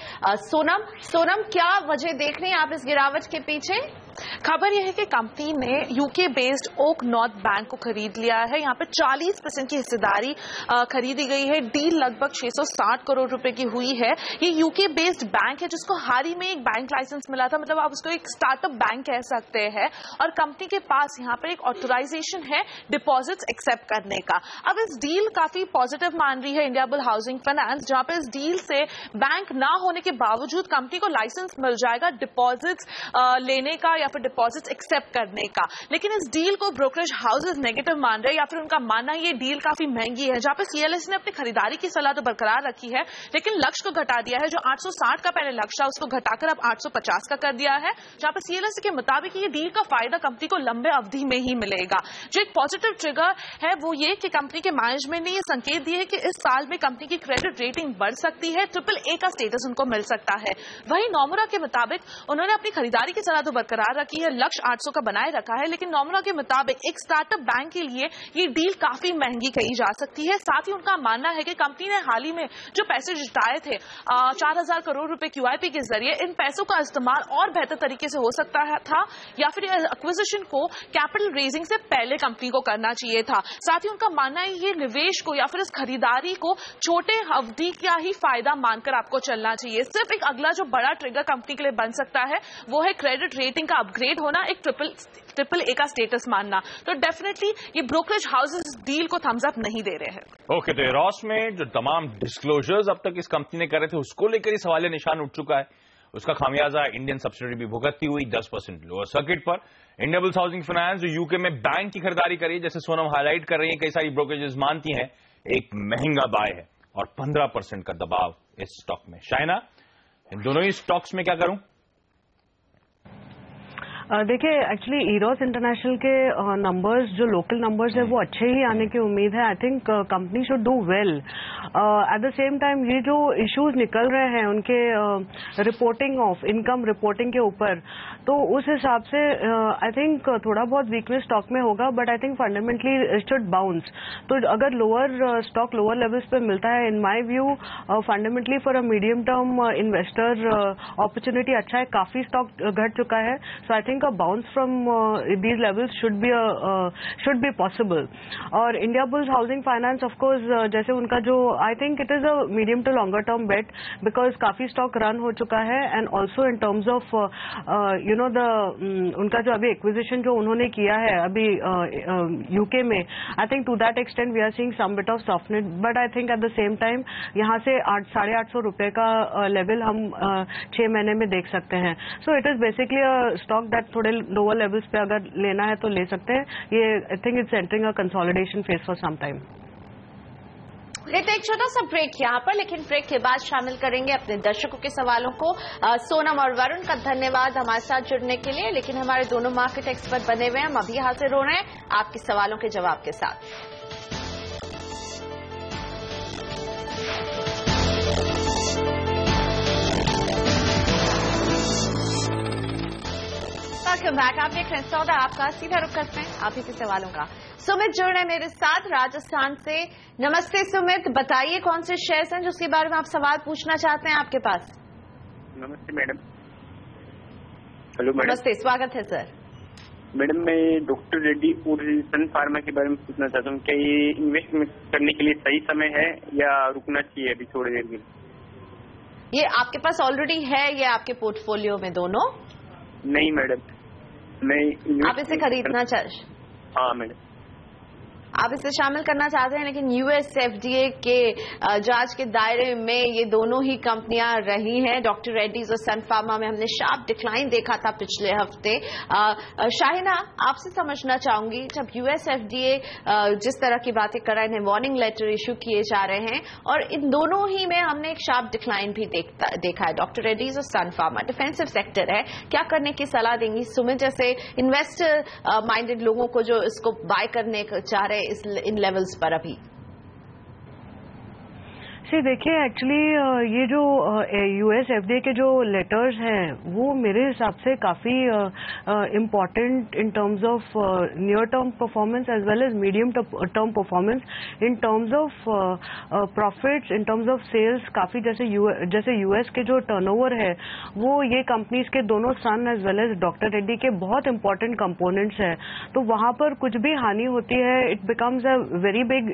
Speaker 1: सोनम। सोनम, क्या वजह देख रही हैं आप इस गिरावट के पीछे?
Speaker 11: खबर यह है कि कंपनी ने UK based OakNorth bank को खरीद लिया है। यहाँ पे 40% की हिस्सेदारी खरीदी गई है। डील लगभग 660 करोड़ रुपए की हुई है। ये यूके बेस्ड बैंक है जिसको हाल ही में एक बैंक लाइसेंस मिला था, मतलब आप उसको एक स्टार्टअप बैंक कह सकते हैं। और कंपनी के पास यहाँ पर एक ऑथराइजेशन है डिपॉजिट्स एक्सेप्ट करने का। अब इस डील काफी पॉजिटिव मान रही है इंडिया बुल हाउसिंग फाइनेंस, जहां पे इस डील से बैंक ना होने के बावजूद कंपनी को लाइसेंस मिल जाएगा डिपॉजिट्स लेने का या फिर डिपॉजिट्स एक्सेप्ट करने का। लेकिन इस डील को ब्रोकरेज हाउसेस नेगेटिव मान रहे हैं, या फिर उनका मानना है ये डील काफी महंगी है। जहां पे सीएलएस ने अपनी खरीदारी की सलाह तो बरकरार रखी है, लेकिन लक्ष्य को घटा दिया है। जो 860 का पहले लक्ष्य था उसको घटाकर अब 850 का कर दिया है, जहां पे सीएलएस के मुताबिक ये डील का फायदा कंपनी को लंबे अवधि में ही मिलेगा। जो एक पॉजिटिव ट्रिगर है वो ये कि कंपनी के मैनेजमेंट ने ये संकेत दिए है कि इस साल में कंपनी की क्रेडिट रेटिंग बढ़ सकती है, AAA का स्टेटस उनको मिल सकता है। वहीं नोमुरा के मुताबिक उन्होंने अपनी खरीदारी की सलाह तो बरकरार रखी है, लक्ष्य 800 का बनाए रखा है, लेकिन नोमुरा के मुताबिक एक स्टार्टअप बैंक के लिए ये डील काफी महंगी कही जा सकती है। साथ ही उनका मानना है कि कंपनी ने हाल ही में जो पैसे जुटाए थे 4000 करोड़ रुपए QIP के जरिए, इन पैसों का इस्तेमाल और बेहतर तरीके से हो सकता था, या फिर एक्विजिशन को कैपिटल रेजिंग से पहले कंपनी को करना चाहिए था। साथ ही उनका मानना है ये निवेश को या फिर इस खरीदारी को छोटे अवधि का ही फायदा मानकर आपको चलना चाहिए। सिर्फ एक अगला जो बड़ा ट्रिगर कंपनी के लिए बन सकता है वो है क्रेडिट रेटिंग का अपग्रेड होना, एक AAA का स्टेटस मानना। तो डेफिनेटली ये ब्रोकरेज हाउसेस डील को थम्स अप नहीं दे रहे हैं।
Speaker 3: ओके, तो इरोज में जो तमाम डिस्क्लोजर्स अब तक इस कंपनी ने करे थे उसको लेकर ही सवालिया निशान उठ चुका है। उसका खामियाजा इंडियन सब्सिडियरी भी भुगतती हुई 10% लोअर सर्किट पर। इंडिया बुल्स हाउसिंग फाइनेंस जो यूके में बैंक की खरीदारी करी, जैसे सोनम हाईलाइट कर रही है, कई सारी ब्रोकरेजेस मानती हैं एक महंगा बाय है और 15% का दबाव इस स्टॉक में। शाइना, इन दोनों ही स्टॉक्स में क्या करूं?
Speaker 5: देखिए, एक्चुअली ईरोज इंटरनेशनल के नंबर्स जो लोकल नंबर्स है वो अच्छे ही आने की उम्मीद है। I think company should do well. Eight the same time ये जो इश्यूज निकल रहे हैं उनके रिपोर्टिंग ऑफ इनकम रिपोर्टिंग के ऊपर, तो उस हिसाब से आई थिंक थोड़ा बहुत वीकनेस स्टॉक में होगा, but I think fundamentally it should bounce. तो अगर लोअर स्टॉक लोअर लेवल्स पे मिलता है, in my view fundamentally for a medium term investor opportunity अच्छा है। काफी स्टॉक घट चुका है, so I think a bounce from these levels should be possible. और Indiabulls housing finance of course जैसे उनका जो I think it is a medium to longer term bet, because काफी स्टॉक रन हो चुका है, and also in terms of you know the उनका जो अभी एक्विजिशन जो उन्होंने किया है अभी यूके में, I think to that extent we are seeing some bit of softness, but I think at the same time यहाँ से 800-850 रुपए का लेवल हम 6 महीने में देख सकते हैं। So it is basically a stock that थोड़े लोअर लेवल्स पे अगर लेना है तो ले सकते हैं। ये I think it's entering a consolidation phase for some time.
Speaker 1: लेते एक छोटा सा ब्रेक यहाँ पर, लेकिन ब्रेक के बाद शामिल करेंगे अपने दर्शकों के सवालों को। सोनम और वरुण का धन्यवाद हमारे साथ जुड़ने के लिए, लेकिन हमारे दोनों मार्केट एक्सपर्ट बने हुए हैं, हम अभी हाजिर हो रहे हैं आपके सवालों के जवाब के साथ। बैक आप देख रहे हैं 14 आपका सीधा रुख करते हैं आप ही के सवालों का। सुमित जुड़ रहे हैं मेरे साथ राजस्थान से। नमस्ते सुमित, बताइए कौन से शेयर्स हैं जिसके बारे में आप सवाल पूछना चाहते हैं आपके पास?
Speaker 12: नमस्ते मैडम। Hello madam.
Speaker 1: नमस्ते, स्वागत है सर।
Speaker 12: मैडम, मैं डॉक्टर रेड्डी और सन फार्मा के बारे में पूछना चाहता हूँ, क्या ये इन्वेस्टमेंट करने के लिए सही समय है या रुकना चाहिए अभी थोड़ी देर के लिए?
Speaker 1: ये आपके पास ऑलरेडी है, ये आपके पोर्टफोलियो में दोनों?
Speaker 12: नहीं मैडम, मैं
Speaker 1: आप इसे खरीदना चाह?
Speaker 12: हाँ मैडम।
Speaker 1: आप इसे शामिल करना चाहते हैं, लेकिन यूएस एफडीए के जांच के दायरे में ये दोनों ही कंपनियां रही हैं। डॉक्टर रेड्डीज और सन फार्मा में हमने शार्प डिक्लाइन देखा था पिछले हफ्ते। शाहिना, आपसे समझना चाहूंगी, जब यूएस एफडीए जिस तरह की बातें कर रहे हैं, वार्निंग लेटर इशू किए जा रहे हैं और इन दोनों ही में हमने एक शार्प डिक्लाइन भी देखा है। डॉक्टर रेड्डीज और सन फार्मा डिफेंसिव सेक्टर है, क्या करने की सलाह देंगी सुमित जैसे इन्वेस्टर माइंडेड लोगों को जो इसको बाय करने चाह रहे हैं इन लेवल्स पर अभी?
Speaker 5: देखिए, एक्चुअली ये जो यूएस एफडीए के जो लेटर्स हैं वो मेरे हिसाब से काफ़ी important in terms of near term performance as well as medium term performance in terms of profits, in terms of sales. काफ़ी जैसे यूएस के जो टर्नओवर है वो ये कंपनीज के दोनों Sun as well as doctor Reddy के बहुत इंपॉर्टेंट कंपोनेंट्स हैं। तो वहाँ पर कुछ भी हानि होती है, it becomes a very big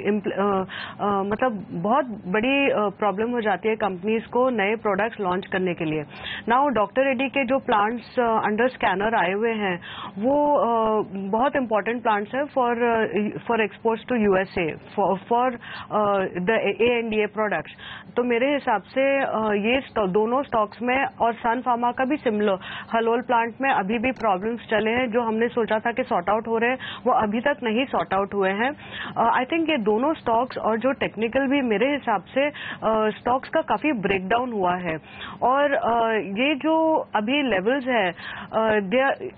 Speaker 5: मतलब बहुत बड़ी प्रॉब्लम हो जाती है कंपनीज को नए प्रोडक्ट्स लॉन्च करने के लिए। नाउ डॉक्टर रेड्डी के जो प्लांट्स अंडर स्कैनर आए हुए हैं वो बहुत इंपॉर्टेंट प्लांट्स है for exports to USA for the ANDA products. तो मेरे हिसाब से ये दोनों स्टॉक्स में, और सन फार्मा का भी सिमिलर, हलोल प्लांट में अभी भी प्रॉब्लम्स चले हैं जो हमने सोचा था कि सॉर्ट आउट हो रहे हैं, वो अभी तक नहीं सॉर्ट आउट हुए हैं। आई थिंक ये दोनों स्टॉक्स और जो टेक्निकल भी मेरे हिसाब से स्टॉक्स का काफी ब्रेकडाउन हुआ है। और ये जो अभी लेवल्स है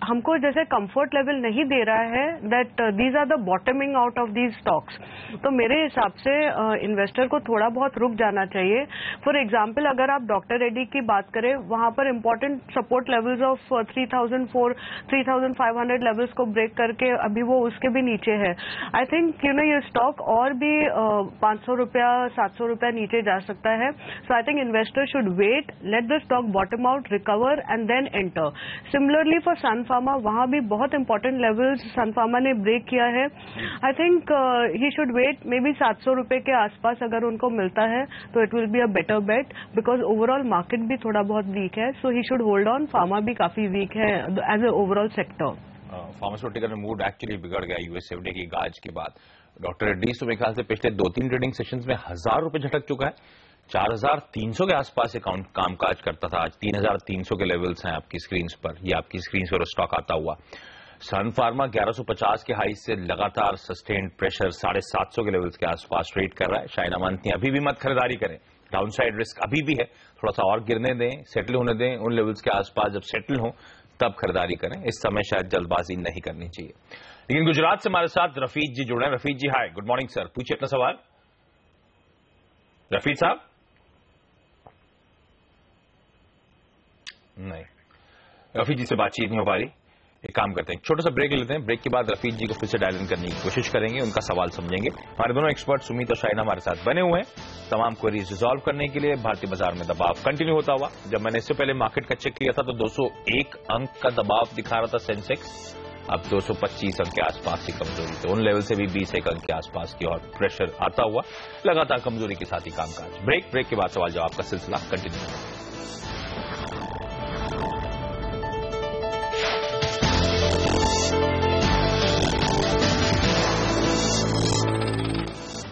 Speaker 5: हमको जैसे कंफर्ट लेवल नहीं दे रहा है that these are the bottoming out of these stocks. तो मेरे हिसाब से इन्वेस्टर को थोड़ा बहुत रुक जाना चाहिए। फॉर एग्जाम्पल, अगर आप डॉक्टर रेड्डी की बात करें, वहां पर important support levels of 3,500 levels को ब्रेक करके अभी वो उसके भी नीचे है। आई थिंक ये स्टॉक और भी 500 रुपया 700 रुपया नीचे जा सकता है। So I think investor should wait, let the stock bottom out, recover and then enter. Similarly for Sun Pharma, वहां भी बहुत इंपॉर्टेंट लेवल्स सन फार्मा ने ब्रेक किया है। I think he should wait, maybe 700 रुपए के आसपास अगर उनको मिलता है तो it will be a better bet, because overall market भी थोड़ा बहुत वीक है। So he should hold on. Pharma भी काफी वीक है as a overall sector.
Speaker 3: Pharmaceutical mood actually बिगड़ गया यूएस एफडीए की गाज के बाद। डॉक्टर रेड्डीज तो मेरे ख्याल से पिछले 2-3 ट्रेडिंग सेशंस में 1000 रुपए झटक चुका है। 4300 के आसपास अकाउंट कामकाज करता था, आज 3300 के लेवल्स हैं आपकी स्क्रीन पर, ये आपकी स्क्रीन पर स्टॉक आता हुआ। सन फार्मा 1150 के हाई से लगातार सस्टेन्ड प्रेशर 750 के लेवल्स के आसपास ट्रेड कर रहा है। शाइना मानती है अभी भी मत खरीदारी करें, डाउनसाइड रिस्क अभी भी है, थोड़ा सा और गिरने दें, सेटल होने दें उन लेवल्स के आसपास। जब सेटल हो तब खरीदारी करें, इस समय शायद जल्दबाजी नहीं करनी चाहिए। लेकिन गुजरात से हमारे साथ रफीक जी जुड़े हैं। रफीक जी हाय, गुड मॉर्निंग सर, पूछिए अपना सवाल। रफीक साहब? नहीं, रफीक जी से बातचीत नहीं हो पा रही। एक काम करते हैं, छोटा सा ब्रेक लेते हैं, ब्रेक के बाद रफीक जी को फिर से डायल इन करने की कोशिश करेंगे, उनका सवाल समझेंगे। हमारे दोनों एक्सपर्ट सुमित और शाइना हमारे साथ बने हुए हैं तमाम क्वेरीज रिजॉल्व करने के लिए। भारतीय बाजार में दबाव कंटिन्यू होता हुआ, जब मैंने इससे पहले मार्केट का चेक किया था तो 201 अंक का दबाव दिखा रहा था सेंसेक्स, अब 225 अंक के आसपास की कमजोरी, तो उन लेवल से भी 20 अंक के आसपास की और प्रेशर आता हुआ लगातार कमजोरी के साथ ही कामकाज। ब्रेक के बाद सवाल जवाब का सिलसिला कंटिन्यू होगा।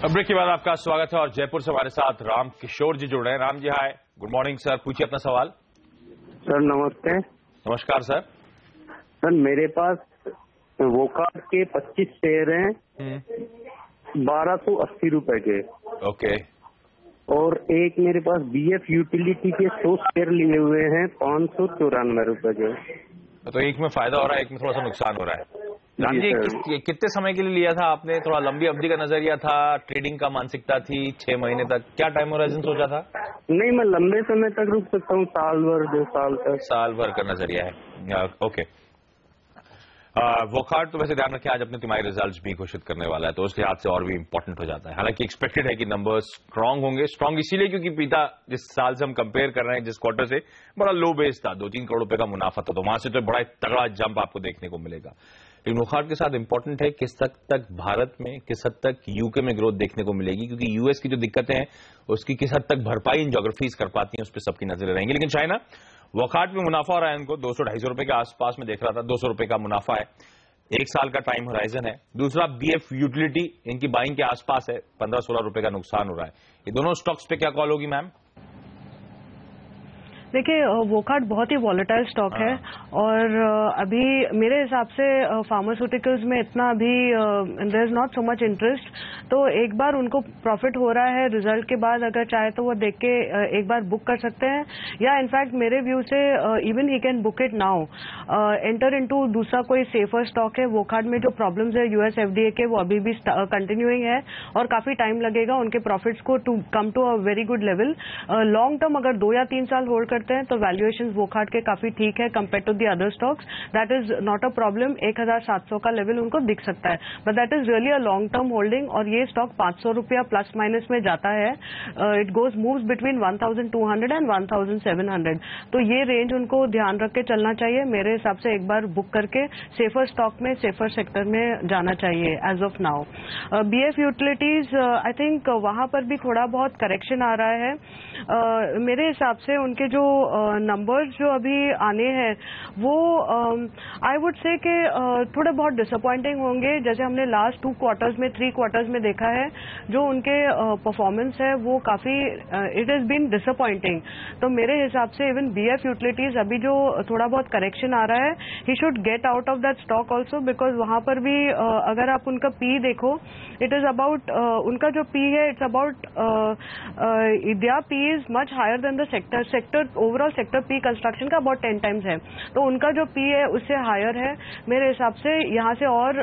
Speaker 3: ब्रेक के बाद आपका स्वागत है और जयपुर से हमारे साथ राम किशोर जी जुड़ रहे हैं। Ram ji hi, good morning sir, पूछिए अपना सवाल।
Speaker 13: सर नमस्ते।
Speaker 3: नमस्कार सर।
Speaker 13: सर मेरे पास वोकार्ड के 25 शेयर हैं 1280 रुपए के।
Speaker 3: ओके।
Speaker 13: और एक मेरे पास BF यूटिलिटी के 100 शेयर लिए हुए हैं 594 रुपए के।
Speaker 3: तो एक में फायदा हो रहा है, एक में थोड़ा सा नुकसान हो रहा है। राम जी कितने समय के लिए लिया था आपने? थोड़ा लंबी अवधि का नजरिया था, ट्रेडिंग का मानसिकता थी, 6 महीने तक, क्या टाइम होराइजन सोचा था?
Speaker 13: नहीं, मैं लंबे समय तक रुक सकता हूँ, साल भर 2 साल तक।
Speaker 3: साल भर का नजरिया है, ओके। वोकार्ड तो वैसे ध्यान रखें आज अपने तिमाही रिजल्ट्स भी घोषित करने वाला है, तो उस लिहाज से और भी इंपॉर्टेंट हो जाता है। हालांकि एक्सपेक्टेड है कि नंबर्स स्ट्रांग होंगे। स्ट्रांग इसीलिए क्योंकि पीता जिस साल से हम कंपेयर कर रहे हैं, जिस क्वार्टर से, बड़ा लो बेस था, 2-3 करोड़ रुपए का मुनाफा था, तो वहां से तो बड़ा तगड़ा जंप आपको देखने को मिलेगा। लेकिन वोकार्ड के साथ इंपॉर्टेंट है किस हद तक भारत में, किस हद तक यूके में ग्रोथ देखने को मिलेगी, क्योंकि यूएस की जो दिक्कतें हैं उसकी किस हद तक भरपाई इन ज्योग्राफीज कर पाती हैं, उस पर सबकी नजरें रहेंगी। लेकिन चाइना वोकार्ड में मुनाफा हो रहा है, इनको 200-250 रुपए के आसपास में देख रहा था, 200 रुपए का मुनाफा है। 1 साल का टाइम होराइजन है। दूसरा BF यूटिलिटी, इनकी बाइंग के आसपास है, 15-16 रुपए का नुकसान हो रहा है। ये दोनों स्टॉक्स पे क्या कॉल होगी मैम?
Speaker 5: देखिए, वोकहार्ट बहुत ही वॉलेटाइल स्टॉक है और अभी मेरे हिसाब से फार्मास्यूटिकल्स में इतना अभी there is not so much interest, तो एक बार उनको प्रॉफिट हो रहा है रिजल्ट के बाद, अगर चाहे तो वो देख के एक बार बुक कर सकते हैं, या इनफैक्ट मेरे व्यू से even he can book it now, enter into दूसरा कोई सेफर स्टॉक है। वोकहार्ट में जो प्रॉब्लम्स है US FDA के, वो अभी भी कंटिन्यूइंग है और काफी टाइम लगेगा उनके प्रॉफिट्स को to come to a very good level. Long term अगर 2 या 3 साल होल्ड करते हैं तो वैल्यूएशन वोकहार्ट के काफी ठीक है compare to the other stocks. That is not a problem. 1700 का लेवल उनको दिख सकता है, but that is really a long term holding और ये स्टॉक 500 रुपया प्लस माइनस में जाता है। It goes moves between 1200 and 1700, तो ये रेंज उनको ध्यान रख के चलना चाहिए। मेरे हिसाब से एक बार बुक करके सेफर स्टॉक में, सेफर सेक्टर में जाना चाहिए as of now. BF utilities, I think वहां पर भी थोड़ा बहुत करेक्शन आ रहा है। मेरे हिसाब से उनके जो नंबर्स जो अभी आने हैं वो आई वुड से कि थोड़े बहुत डिसअपॉइंटिंग होंगे, जैसे हमने लास्ट 2 क्वार्टर्स में, 3 क्वार्टर्स में देखा है। जो उनके परफॉर्मेंस है वो काफी इट हैज बीन डिसअपॉइंटिंग। तो मेरे हिसाब से इवन BF यूटिलिटीज अभी जो थोड़ा बहुत करेक्शन आ रहा है, he should get out of that stock also, because वहां पर भी अगर आप उनका P देखो, इट इज अबाउट उनका जो P है, it's about India P is much higher than the sector overall sector P construction का अबाउट 10 टाइम्स है, तो उनका जो P है उससे हायर है। मेरे हिसाब से यहाँ से और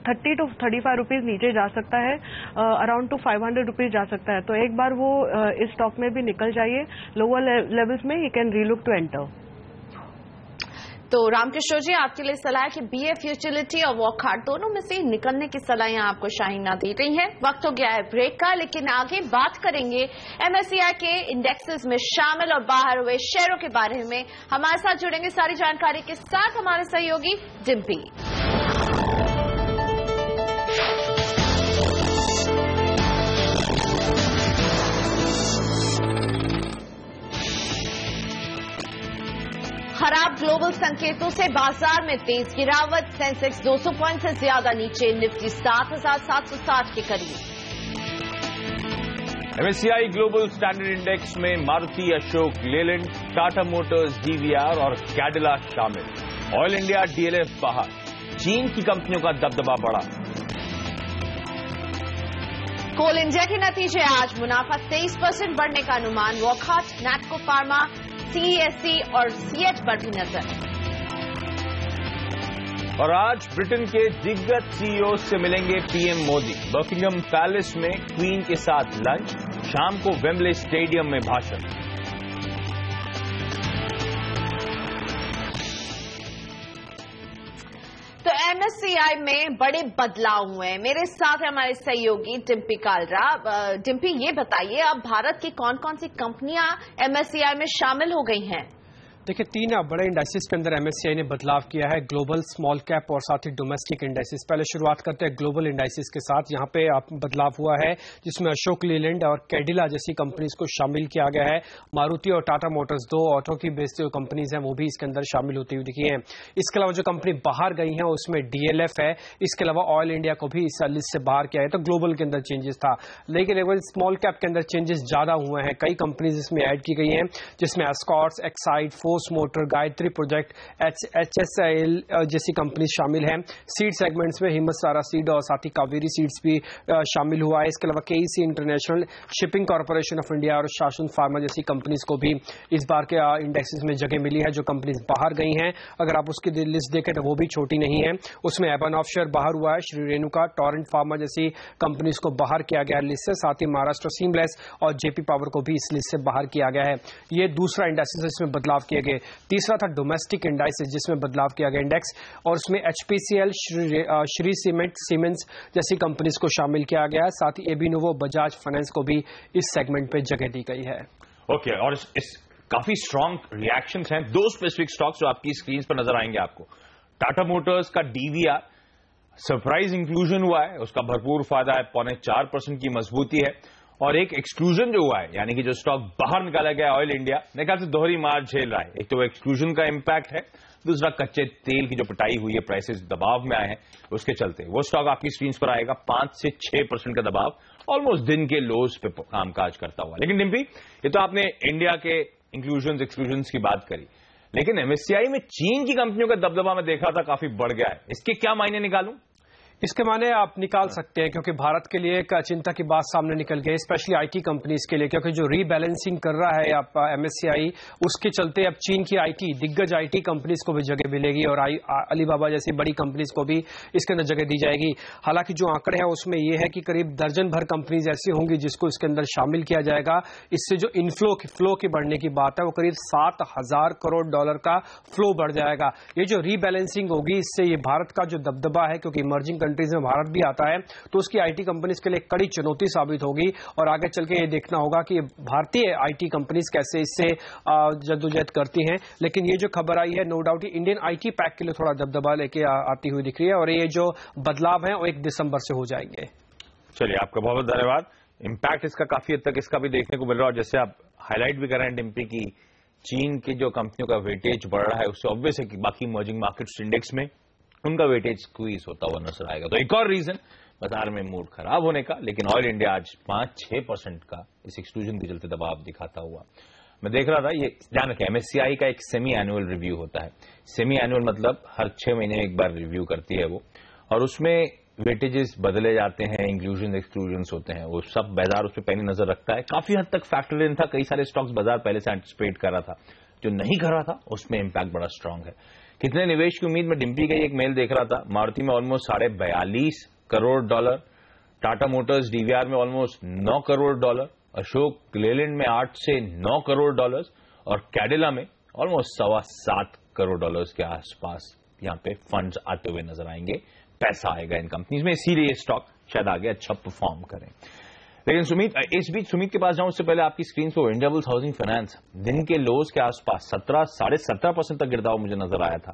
Speaker 5: 30 to 35 रुपीज नीचे जा सकता है, अराउंड टू 500 रुपीज जा सकता है। तो एक बार वो इस स्टॉक में भी निकल जाइए, लोअर लेवल्स में ही कैन रीलुक टू एंटर।
Speaker 1: तो रामकिशोर जी, आपके लिए सलाह है कि BF यूटिलिटी और वोकहार्ट दोनों में से निकलने की सलाह यहाँ आपको शाहीना दी गई है। वक्त हो गया है ब्रेक का, लेकिन आगे बात करेंगे MSCI के इंडेक्सेस में शामिल और बाहर हुए शेयरों के बारे में। हमारे साथ जुड़ेंगे सारी जानकारी के साथ हमारे सहयोगी डिम्पी। खराब ग्लोबल संकेतों से बाजार में तेज गिरावट, सेंसेक्स 200 पॉइंट से ज्यादा नीचे, निफ्टी 7,760 के करीब।
Speaker 3: MSCI ग्लोबल स्टैंडर्ड इंडेक्स में मारुति, अशोक लेलैंड, टाटा मोटर्स, DVR और कैडिला शामिल। ऑयल इंडिया, DLF बाहर। चीन की कंपनियों का दबदबा बढ़ा।
Speaker 1: कोल इंडिया के नतीजे आज, मुनाफा 23% बढ़ने का अनुमान। वोकहार्ट, नैटको फार्मा, CESC और CH पर भी नजर।
Speaker 3: और आज ब्रिटेन के दिग्गज CEO से मिलेंगे PM मोदी। बकिंघम पैलेस में क्वीन के साथ लंच, शाम को वेम्बले स्टेडियम में भाषण।
Speaker 1: तो MSCI में बड़े बदलाव हुए हैं। मेरे साथ है हमारे सहयोगी डिम्पी कालरा। डिम्पी, ये बताइए, अब भारत की कौन कौन सी कंपनियां MSCI में शामिल हो गई हैं?
Speaker 14: देखिए, 3 बड़े इंडाइसिस के अंदर MSCI ने बदलाव किया है, ग्लोबल, स्मॉल कैप और साथ ही डोमेस्टिक इंडाइसिस। पहले शुरुआत करते हैं ग्लोबल इंडाइसिस के साथ। यहाँ पे बदलाव हुआ है जिसमें अशोक लेलैंड और कैडिला जैसी कंपनीज को शामिल किया गया है। मारुति और टाटा मोटर्स, 2 ऑटो की बेस्ड जो कंपनीज हैं, वो भी इसके अंदर शामिल होती हुई दिखी हैं। इसके अलावा जो कंपनी बाहर गई है उसमें DLF है। इसके अलावा ऑयल इंडिया को भी इस लिस्ट से बाहर किया है। तो ग्लोबल के अंदर चेंजेस था, लेकिन स्मॉल कैप के अंदर चेंजेस ज्यादा हुए हैं। कई कंपनीज इसमें ऐड की गई हैं, जिसमें Escorts, Exide, force motor, Gayatri project, HSIL जैसी कंपनी शामिल हैं। सीड सेगमेंट्स में हिम्मत सारा सीड और साथ ही कावेरी सीड्स भी शामिल हुआ है। इसके अलावा KEC international, shipping corporation of India और शासन फार्मा जैसी कंपनीज को भी इस बार के इंडेक्सेस में जगह मिली है। जो कंपनीज बाहर गई हैं, अगर आप उसकी लिस्ट देखें तो वो भी छोटी नहीं है। उसमें एबन ऑफशेयर बाहर हुआ है, श्री रेणुका, टोरेंट फार्मा जैसी कंपनीज को बाहर किया गया लिस्ट से। साथ ही महाराष्ट्र सीमलेस और JP पावर को भी इस लिस्ट से बाहर किया गया है। ये दूसरा इंडेक्स जिसमें बदलाव किए गए। तीसरा था डोमेस्टिक इंडाइसेस जिसमें बदलाव किया गया इंडेक्स, और उसमें HPCL, श्री सीमेंट, सीमेंस जैसी कंपनीज को शामिल किया गया है। साथ ही एबिनोवो, बजाज फाइनेंस को भी इस सेगमेंट पे जगह दी गई है।
Speaker 3: ओके, और इस काफी स्ट्रॉन्ग रिएक्शंस हैं। 2 स्पेसिफिक स्टॉक्स जो आपकी स्क्रीन पर नजर आएंगे आपको। टाटा मोटर्स का DVR सरप्राइज इंक्लूजन हुआ है, उसका भरपूर फायदा है, 0.4% की मजबूती है। और एक एक्सक्लूजन जो हुआ है, यानी कि जो स्टॉक बाहर निकाला गया ऑयल इंडिया, मेरे ख्याल से दोहरी मार झेल रहा है। एक तो एक्सक्लूजन का इंपैक्ट है, दूसरा कच्चे तेल की जो पिटाई हुई है, प्राइसेस दबाव में आए हैं, उसके चलते वो स्टॉक आपकी स्क्रीन पर आएगा 5 से 6% का दबाव, ऑलमोस्ट दिन के लोज पे कामकाज करता हुआ। लेकिन डिम्पी, ये तो आपने इंडिया के इंक्लूजन एक्सक्लूजन की बात करी, लेकिन एमएससीआई में चीन की कंपनियों का दबदबा में देखा था काफी बढ़ गया है। इसके क्या मायने निकालूं?
Speaker 14: इसके माने आप निकाल सकते हैं, क्योंकि भारत के लिए एक चिंता की बात सामने निकल गई, स्पेशली आईटी कंपनीज के लिए, क्योंकि जो रीबैलेंसिंग कर रहा है आप एमएससीआई, उसके चलते अब चीन की आईटी दिग्गज आईटी कंपनीज को भी जगह मिलेगी और अलीबाबा जैसी बड़ी कंपनीज को भी इसके अंदर जगह दी जाएगी। हालांकि जो आंकड़े हैं उसमें यह है कि करीब दर्जन भर कंपनीज ऐसी होंगी जिसको इसके अंदर शामिल किया जाएगा। इससे जो फ्लो की बढ़ने की बात है वो करीब $7,000 करोड़ का फ्लो बढ़ जाएगा। ये जो रीबैलेंसिंग होगी, इससे ये भारत का जो दबदबा है, क्योंकि इमर्जिंग कंट्रीज में भारत भी आता है, तो उसकी आईटी कंपनीज के लिए कड़ी चुनौती साबित होगी और आगे चल के ये देखना होगा कि भारतीय आईटी कंपनीज कैसे इससे जद्दोजहद करती हैं। लेकिन ये जो खबर आई है, no doubt Indian IT pack के लिए थोड़ा दबदबा लेके आती हुई दिख रही है और ये जो बदलाव है वो 1 दिसंबर से हो जाएंगे।
Speaker 3: चलिए, आपका बहुत बहुत धन्यवाद। इंपैक्ट इसका काफी हद तक इसका भी देखने को मिल रहा है, और जैसे आप हाईलाइट भी कर रहे हैं डिम्पी की चीन की जो कंपनियों का वेटेज बढ़ रहा है, उससे ऑब्वियस है कि बाकी इमर्जिंग मार्केट्स इंडेक्स में उनका वेटेज स्क्वीज होता हुआ नजर आएगा। तो एक और रीजन बाजार में मूड खराब होने का, लेकिन ऑयल इंडिया आज 5-6% का इस एक्सक्लूजन के चलते दबाव दिखाता हुआ मैं देख रहा था। ये ध्यान रखें, एमएससीआई का एक सेमी एनुअल रिव्यू होता है। सेमी एनुअल मतलब हर 6 महीने एक बार रिव्यू करती है वो, और उसमें वेटेजेस बदले जाते हैं, इंक्लूजन एक्सक्लूजन होते हैं, वो सब बाजार उस पर पहले नजर रखता है। काफी हद तक फैक्टर इन था, कई सारे स्टॉक्स बाजार पहले से एंटिसिपेट कर रहा था, जो नहीं कर रहा था उसमें इंपैक्ट बड़ा स्ट्रांग है। कितने निवेश की उम्मीद में डिम्पी का एक मेल देख रहा था। मारुति में almost $42.5 crore, Tata Motors DVR में ऑलमोस्ट $9 करोड़, अशोक लेलैंड में $8 से $9 करोड़ और कैडिला में ऑलमोस्ट $7.25 करोड़ के आसपास यहां पे फंड्स आते हुए नजर आएंगे, पैसा आएगा इन कंपनीज में, इसीलिए ये स्टॉक शायद आगे अच्छा परफॉर्म करें। लेकिन सुमित, इस बीच सुमित के पास जाऊं उससे पहले आपकी स्क्रीन पर इंडियाबुल्स हाउसिंग फाइनेंस दिन के लोज के आसपास 17-17.5% तक गिरता हुआ मुझे नजर आया था।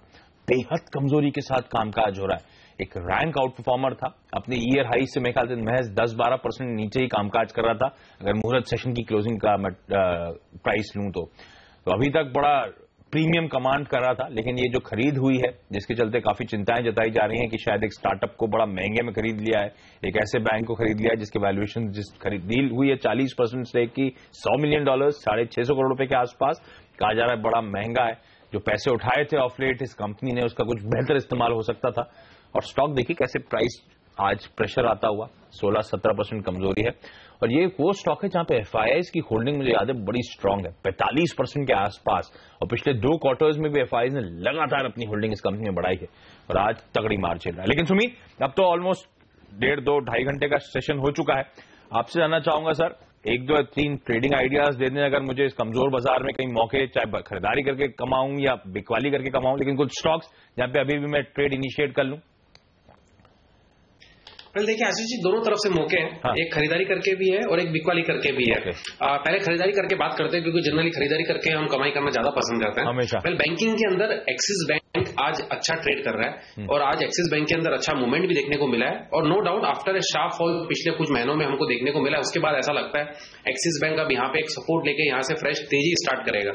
Speaker 3: बेहद कमजोरी के साथ कामकाज हो रहा है। एक रैंक आउट परफॉर्मर था, अपने ईयर हाई से मेरे ख्याल से महज 10-12% नीचे ही कामकाज कर रहा था अगर मुहूर्त सेशन की क्लोजिंग का प्राइस लूं तो अभी तक बड़ा प्रीमियम कमांड कर रहा था। लेकिन ये जो खरीद हुई है, जिसके चलते काफी चिंताएं जताई जा रही हैं कि शायद एक स्टार्टअप को बड़ा महंगे में खरीद लिया है, एक ऐसे बैंक को खरीद लिया है जिसके वैल्यूएशन जिस खरीद डील हुई है 40% स्टेक की $100 मिलियन, $650 करोड़ रुपए के आसपास, कहा जा रहा है बड़ा महंगा है। जो पैसे उठाए थे ऑफ लेट इस कंपनी ने, उसका कुछ बेहतर इस्तेमाल हो सकता था। और स्टॉक देखिए कैसे प्राइस आज प्रेशर आता हुआ, 16-17% कमजोरी है। और ये वो स्टॉक है जहां पे एफआईआईज की होल्डिंग मुझे याद है बड़ी स्ट्रांग है, 45% के आसपास, और पिछले 2 क्वार्टर्स में भी एफआईआईज ने लगातार अपनी होल्डिंग इस कंपनी में बढ़ाई है और आज तगड़ी मार चल रहा है। लेकिन सुमित, अब तो ऑलमोस्ट 1.5-2-2.5 घंटे का सेशन हो चुका है। आपसे जानना चाहूंगा सर, 1-2-3 ट्रेडिंग आइडियाज दे दें अगर मुझे इस कमजोर बाजार में कहीं मौके, चाहे खरीदारी करके कमाऊं या बिकवाली करके कमाऊं, लेकिन कुछ स्टॉक्स जहां पे अभी भी मैं ट्रेड इनिशिएट कर लूं।
Speaker 2: वेल देखिए आशीष जी, दोनों तरफ से मौके हैं। हाँ। एक खरीदारी करके भी है और एक बिकवाली करके भी है। पहले खरीदारी करके बात करते हैं, क्योंकि जनरली खरीदारी करके हम कमाई करना ज्यादा पसंद करते हैं हमेशा। वेल बैंकिंग के अंदर एक्सिस बैंक आज अच्छा ट्रेड कर रहा है और आज एक्सिस बैंक के अंदर अच्छा मूवमेंट भी देखने को मिला है। और no doubt after a sharp fall पिछले कुछ महीनों में हमको देखने को मिला है, उसके बाद ऐसा लगता है एक्सिस बैंक अब यहाँ पे एक सपोर्ट लेके यहाँ से फ्रेश तेजी स्टार्ट करेगा।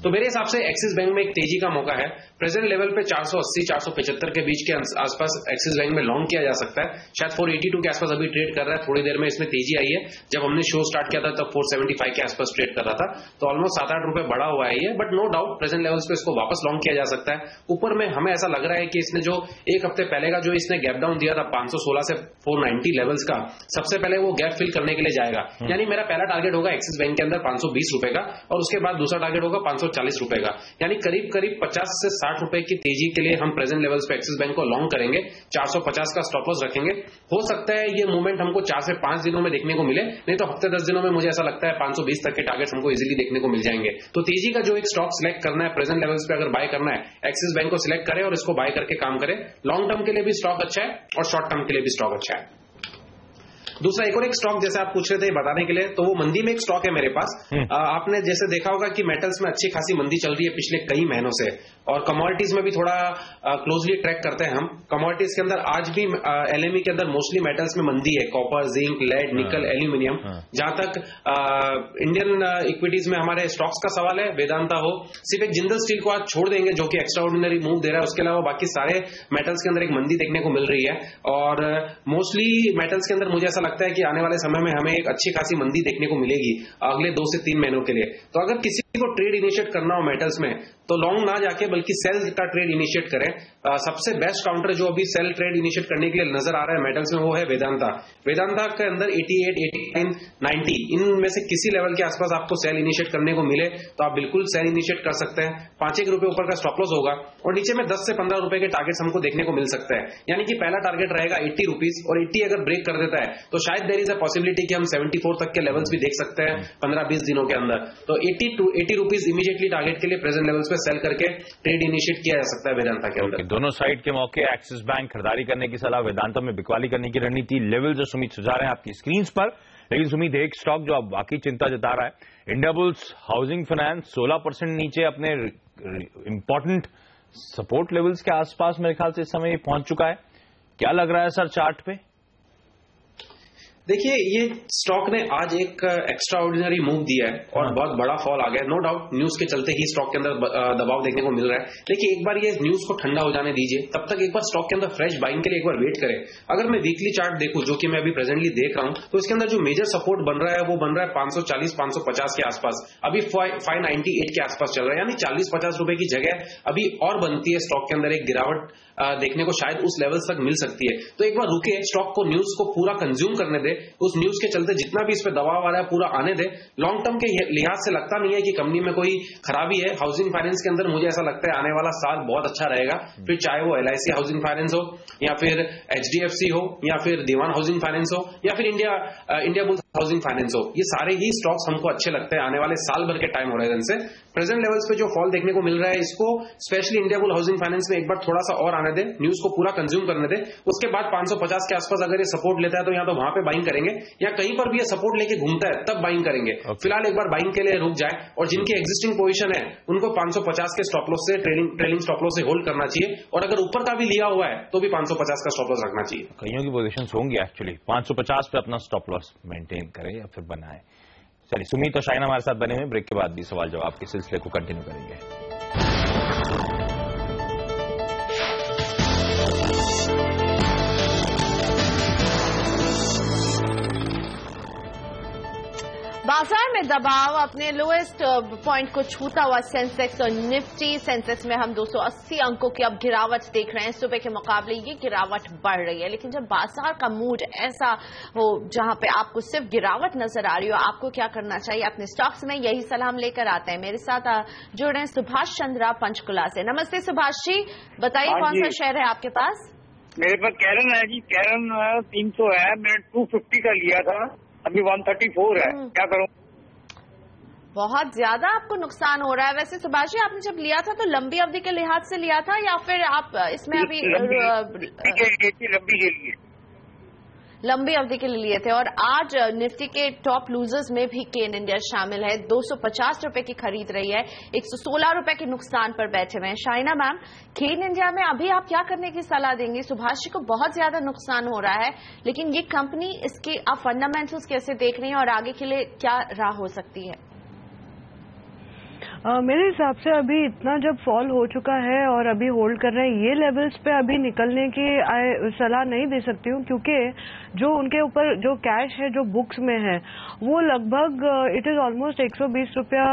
Speaker 2: तो मेरे हिसाब से एक्सिस बैंक में एक तेजी का मौका है। प्रेजेंट लेवल पे 480-475 के बीच के आसपास एक्सिस बैंक में लॉन्ग किया जा सकता है। शायद 482 के आसपास अभी ट्रेड कर रहा है, थोड़ी देर में इसमें तेजी आई है। जब हमने शो स्टार्ट किया था तब 475 के आसपास ट्रेड कर रहा था, तो ऑलमोस्ट 7-8 रुपए बढ़ा हुआ है ये। But no doubt present levels पे इसको वापस लॉन्ग किया जा सकता है। ऊपर में हमें ऐसा लग रहा है कि इसने जो एक हफ्ते पहले का जो इसने गैप डाउन दिया था 516 से 490 लेवल्स का, सबसे पहले वो गैप फिल करने के लिए जाएगा। यानी मेरा पहला टारगेट होगा एक्सिस बैंक के अंदर 520 रुपए का, और उसके बाद दूसरा टारगेट होगा 540 रुपए का। यानी करीब करीब 50 से 60 रुपए की तेजी के लिए हम प्रेजेंट लेवल्स पे एक्सिस बैंक को लॉन्ग करेंगे। 450 का स्टॉप लॉस रखेंगे। हो सकता है ये मूवमेंट हमको 4 से 5 दिनों में देखने को मिले, नहीं तो हफ्ते 10 दिनों में मुझे ऐसा लगता है 520 तक के टारगेट्स हमको इजीली देखने को मिल जाएंगे। तो तेजी का जो एक स्टॉक सिलेक्ट करना है प्रेजेंट लेवल्स पे, अगर बाय करना है एक्सिस बैंक को सिलेक्ट करें और इसको बाय करके काम करें। लॉन्ग टर्म के लिए भी स्टॉक अच्छा है और शॉर्ट टर्म के लिए भी स्टॉक अच्छा है। दूसरा एक और एक स्टॉक जैसे आप पूछ रहे थे बताने के लिए, तो वो मंदी में एक स्टॉक है मेरे पास। आपने जैसे देखा होगा कि मेटल्स में अच्छी खासी मंदी चल रही है पिछले कई महीनों से, और कमोडिटीज में भी थोड़ा क्लोजली ट्रैक करते हैं हम। कमोडिटीज के अंदर आज भी एलएमई के अंदर मोस्टली मेटल्स में मंदी है, कॉपर, जिंक, लेड, निकल, एल्यूमिनियम। जहां तक इंडियन इक्विटीज में हमारे स्टॉक्स का सवाल है, वेदांता हो, सिर्फ एक जिंदल स्टील को आज छोड़ देंगे जो कि एक्स्ट्रा ऑर्डिनरी मूव दे रहा है, उसके अलावा बाकी सारे मेटल्स के अंदर एक मंदी देखने को मिल रही है। और मोस्टली मेटल्स के अंदर मुझे ऐसा लगता है कि आने वाले समय में हमें एक अच्छी खासी मंदी देखने को मिलेगी अगले 2 से 3 महीनों के लिए। तो अगर किसी को ट्रेड इनिशिएट करना हो मेटल्स में, तो लॉन्ग ना जाके बल्कि सेल का ट्रेड इनिशिएट करें। सबसे बेस्ट काउंटर जो अभी सेल ट्रेड इनिशिएट करने के लिए नजर आ रहा है मेटल्स में, वो है वेदांता। वेदांता के अंदर 88, 89, 90 इनमें से किसी लेवल के आसपास आपको सेल इनिशिएट करने को मिले तो आप बिल्कुल सेल इनिशिएट कर सकते हैं। 5 रुपए ऊपर का स्टॉप लॉस होगा और नीचे में 10 से 15 रुपए के टारगेट्स हमको देखने को मिल सकते हैं। यानी कि पहला टारगेट रहेगा 80 रुपीज, और 80 अगर ब्रेक कर देता है तो शायद देयर इज अ पॉसिबिलिटी कि हम 74 तक के लेवल्स भी देख सकते हैं 15-20 दिनों के अंदर। तो 80 रुपीज इमीडिएटली टारगेट के लिए प्रेजेंट लेवल्स पे सेल करके ट्रेड इनिशिएट किया जा सकता है वेदांता के अंदर।
Speaker 3: दोनों साइड के मौके, एक्सिस बैंक खरीदारी करने की सलाह, वेदांता में बिकवाली करने की रणनीति, लेवल जो सुमित सुझा रहे हैं आपकी स्क्रीन पर। लेकिन सुमित, एक स्टॉक जो अब बाकी चिंता जता रहा है, इंडियाबुल्स हाउसिंग फाइनेंस 16% नीचे अपने इंपॉर्टेंट सपोर्ट लेवल्स के आसपास मेरे ख्याल से इस समय पहुंच चुका है। क्या लग रहा है सर चार्ट पे?
Speaker 2: देखिए, ये स्टॉक ने आज एक एक्स्ट्रा ऑर्डिनरी मूव दिया है और बहुत बड़ा फॉल आ गया। नो डाउट न्यूज के चलते ही स्टॉक के अंदर दबाव देखने को मिल रहा है, लेकिन एक बार ये न्यूज को ठंडा हो जाने दीजिए, तब तक एक बार स्टॉक के अंदर फ्रेश बाइंग के लिए एक बार वेट करें। अगर मैं वीकली चार्ट देखूं, जो कि मैं अभी प्रेजेंटली देख रहा हूं, तो इसके अंदर जो मेजर सपोर्ट बन रहा है वो बन रहा है 540-550 के आसपास। अभी 598 के आसपास चल रहा है, यानी 40-50 रुपए की जगह अभी और बनती है स्टॉक के अंदर एक गिरावट देखने को शायद उस लेवल तक मिल सकती है। तो एक बार रुके, स्टॉक को न्यूज को पूरा कंज्यूम करने दे, उस न्यूज के चलते जितना भी इस पे दबाव आ रहा है पूरा आने दे। लॉन्ग टर्म के लिहाज से लगता नहीं है कि कंपनी में कोई खराबी है। हाउसिंग फाइनेंस के अंदर मुझे ऐसा लगता है आने वाला साल बहुत अच्छा रहेगा, फिर चाहे वो LIC हाउसिंग फाइनेंस हो, या फिर HDFC हो, या फिर दीवान हाउसिंग फाइनेंस हो, या फिर इंडिया बुल्स हाउसिंग फाइनेंस हो। ये सारे ही स्टॉक्स हमको अच्छे लगते हैं आने वाले साल भर के टाइम होराइजन से। प्रेजेंट लेवल्स पे जो फॉल देखने को मिल रहा है, इसको specially India bull housing finance में एक बार थोड़ा सा और आने दे, न्यूज को पूरा कंज्यूम करने दे। उसके बाद 550 के आसपास अगर ये सपोर्ट लेता है तो या तो वहां पे बाइंग करेंगे, या कहीं पर भी ये सपोर्ट लेके घूमता है तब बाइंग करेंगे। फिलहाल एक बार बाइंग के लिए रुक जाए, और जिनकी एग्जिस्टिंग पोजीशन है उनको 550 के स्टॉप लॉस से, ट्रेलिंग स्टॉप लॉस से होल्ड करना चाहिए, और अगर ऊपर का भी लिया हुआ है तो भी 550 का स्टॉप लॉस रखना चाहिए।
Speaker 3: कईयों की पोजीशन होंगी एक्चुअली 550 पे अपना स्टॉप लॉस मेंटेन करें या फिर बनाए। चलिए, सुमित और शाइना हमारे साथ बने हुए, ब्रेक के बाद भी सवाल जवाब के सिलसिले को कंटिन्यू करेंगे।
Speaker 1: बाजार में दबाव, अपने लोएस्ट पॉइंट को छूता हुआ सेंसेक्स और निफ्टी। सेंसेक्स में हम 280 अंकों की अब गिरावट देख रहे हैं। सुबह के मुकाबले ये गिरावट बढ़ रही है, लेकिन जब बाजार का मूड ऐसा हो जहां पे आपको सिर्फ गिरावट नजर आ रही हो, आपको क्या करना चाहिए अपने स्टॉक्स में? यही सलाह हम लेकर आते हैं। मेरे साथ जुड़ रहे हैं सुभाष चंद्रा पंचकुला से। नमस्ते सुभाष जी, बताइए कौन सा शेयर है आपके पास?
Speaker 15: मेरे पास कैरन है जी, कैरन 300 है, मैंने 250 का लिया था, अभी 134 है, क्या करूं?
Speaker 1: बहुत ज्यादा आपको नुकसान हो रहा है। वैसे सुभाष जी, आपने जब लिया था तो लंबी अवधि के लिहाज से लिया था या फिर आप इसमें अभी लंबी अवधि के लिए लिए थे? और आज निफ्टी के टॉप लूजर्स में भी केन इंडिया शामिल है, 250 रुपए की खरीद रही है, 116 रुपए के नुकसान पर बैठे हुए हैं। शाइना मैम, केन इंडिया में अभी आप क्या करने की सलाह देंगी? सुभाष जी को बहुत ज्यादा नुकसान हो रहा है, लेकिन ये कंपनी, इसके आप फंडामेंटल्स कैसे देख रही हैं और आगे के लिए क्या राह हो सकती है?
Speaker 5: मेरे हिसाब से अभी इतना जब फॉल हो चुका है और अभी होल्ड कर रहे हैं, ये लेवल्स पे अभी निकलने की सलाह नहीं दे सकती हूँ, क्योंकि जो उनके ऊपर जो कैश है जो बुक्स में है वो लगभग इट इज ऑलमोस्ट 120 रुपया,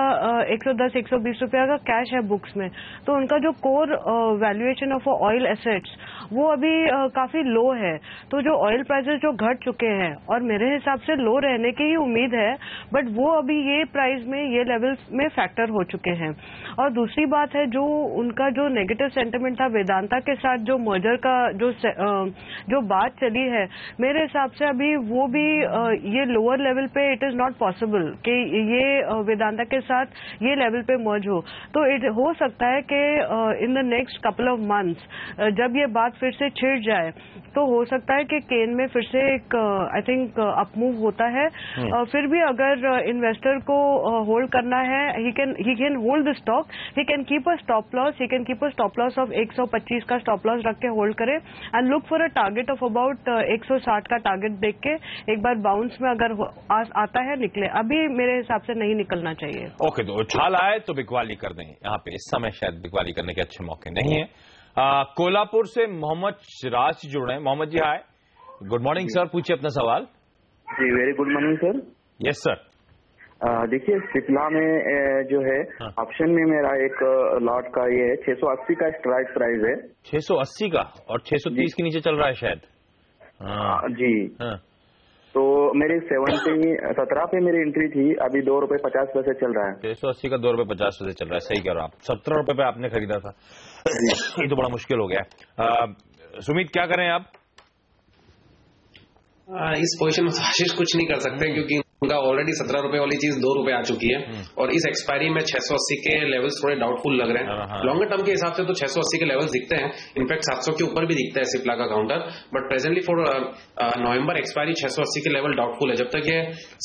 Speaker 5: 110-120 रुपया का कैश है बुक्स में। तो उनका जो core valuation of oil assets वो अभी काफी लो है। तो जो ऑयल प्राइसेस जो घट चुके हैं और मेरे हिसाब से लो रहने की ही उम्मीद है, बट वो अभी ये प्राइस में, ये लेवल्स में फैक्टर हो चुके चुके हैं। और दूसरी बात है, जो उनका जो नेगेटिव सेंटिमेंट था वेदांता के साथ, जो मर्जर का जो बात चली है, मेरे हिसाब से अभी वो भी ये लोअर लेवल पे इट इज नॉट पॉसिबल कि ये वेदांता के साथ ये लेवल पे मर्ज हो। तो हो सकता है कि in the next couple of months जब ये बात फिर से छिड़ जाए तो हो सकता है कि केन में फिर से एक आई थिंक अपमूव होता है। फिर भी अगर इन्वेस्टर को होल्ड करना है, he can hold the stock, he can keep a stop loss, he can keep a stop loss of 125 का स्टॉप लॉस रख के होल्ड करे and look for a target of about 160 का टारगेट देख के एक बार बाउंस में अगर आता है निकले। अभी मेरे हिसाब से नहीं निकलना चाहिए।
Speaker 3: ओके, तो उछाल आए तो बिकवाली कर दें। यहाँ पे इस समय शायद बिकवाली करने के अच्छे मौके नहीं है। कोल्हापुर से मोहम्मद सिराज जुड़ रहे हैं। Mohammad ji hi, good morning sir, पूछिए अपना सवाल।
Speaker 16: जी very good morning sir.
Speaker 3: Yes sir.
Speaker 16: देखिए सिप्ला में जो है ऑप्शन में मेरा एक लॉट का ये है 680 का स्ट्राइक प्राइस है।
Speaker 3: 680 का और 630 के नीचे चल रहा है शायद।
Speaker 16: जी तो मेरी 17 पे मेरी एंट्री थी, अभी ₹2.50 चल रहा है।
Speaker 3: 680 का ₹2.50 चल रहा है, सही कह रहा हूँ आप। 17 रुपए पे आपने खरीदा था। ये तो बड़ा मुश्किल हो गया। सुमित क्या करें आप?
Speaker 2: इस पोजीशन में आशीष कुछ नहीं कर सकते क्योंकि उनका ऑलरेडी 17 रुपए वाली चीज ₹2 आ चुकी है और इस एक्सपायरी में 680 के लेवल्स थोड़े डाउटफुल लग रहे हैं। लॉन्गर टर्म के हिसाब से तो 680 के लेवल्स दिखते हैं, इनफैक्ट 700 के ऊपर भी दिखता है सिप्ला का counter, but presently for November expiry 680 के लेवल डाउटफुल है। जब तक ये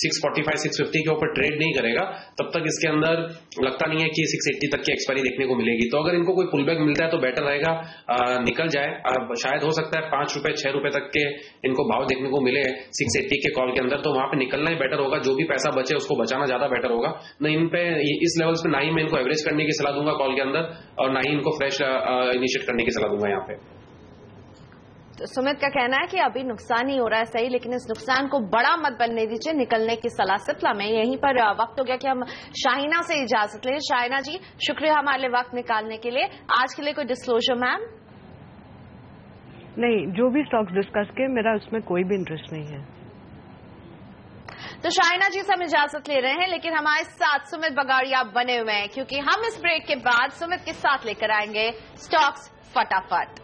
Speaker 2: 645 650 के ऊपर ट्रेड नहीं करेगा तब तक इसके अंदर लगता नहीं है कि 680 तक की एक्सपायरी देखने को मिलेगी। तो अगर इनको कोई पुलबैक मिलता है तो बेटर रहेगा निकल जाए। शायद हो सकता है ₹5 6 रुपए तक के इनको भाव देखने को मिले 680 के कॉल के अंदर, तो वहां पे निकलना ही बेटर होगा। जो भी पैसा बचे उसको बचाना ज्यादा बेटर होगा। न इन पे इस लेवल्स पे ना ही मैं इनको एवरेज करने की सलाह दूंगा कॉल के अंदर और ना ही इनको फ्रेश इनिशिएट करने की सलाह दूंगा यहाँ पे।
Speaker 1: तो सुमित का कहना है कि अभी नुकसान ही हो रहा है सही, लेकिन इस नुकसान को बड़ा मत बनने दीजिए, निकलने की सलाह सिप्ला में। यहीं पर वक्त हो गया कि हम शाहिना से इजाजत लें। शाहिना जी शुक्रिया हमारे लिए वक्त निकालने के लिए। आज के लिए कोई डिस्क्लोजर मैम?
Speaker 5: नहीं, जो भी स्टॉक्स डिस्कस किए मेरा उसमें कोई भी इंटरेस्ट नहीं है।
Speaker 1: तो शाहिना जी से हम इजाजत ले रहे हैं, लेकिन हमारे साथ सुमित बगाड़िया बने हुए हैं क्योंकि हम इस ब्रेक के बाद सुमित के साथ लेकर आएंगे स्टॉक्स फटाफट।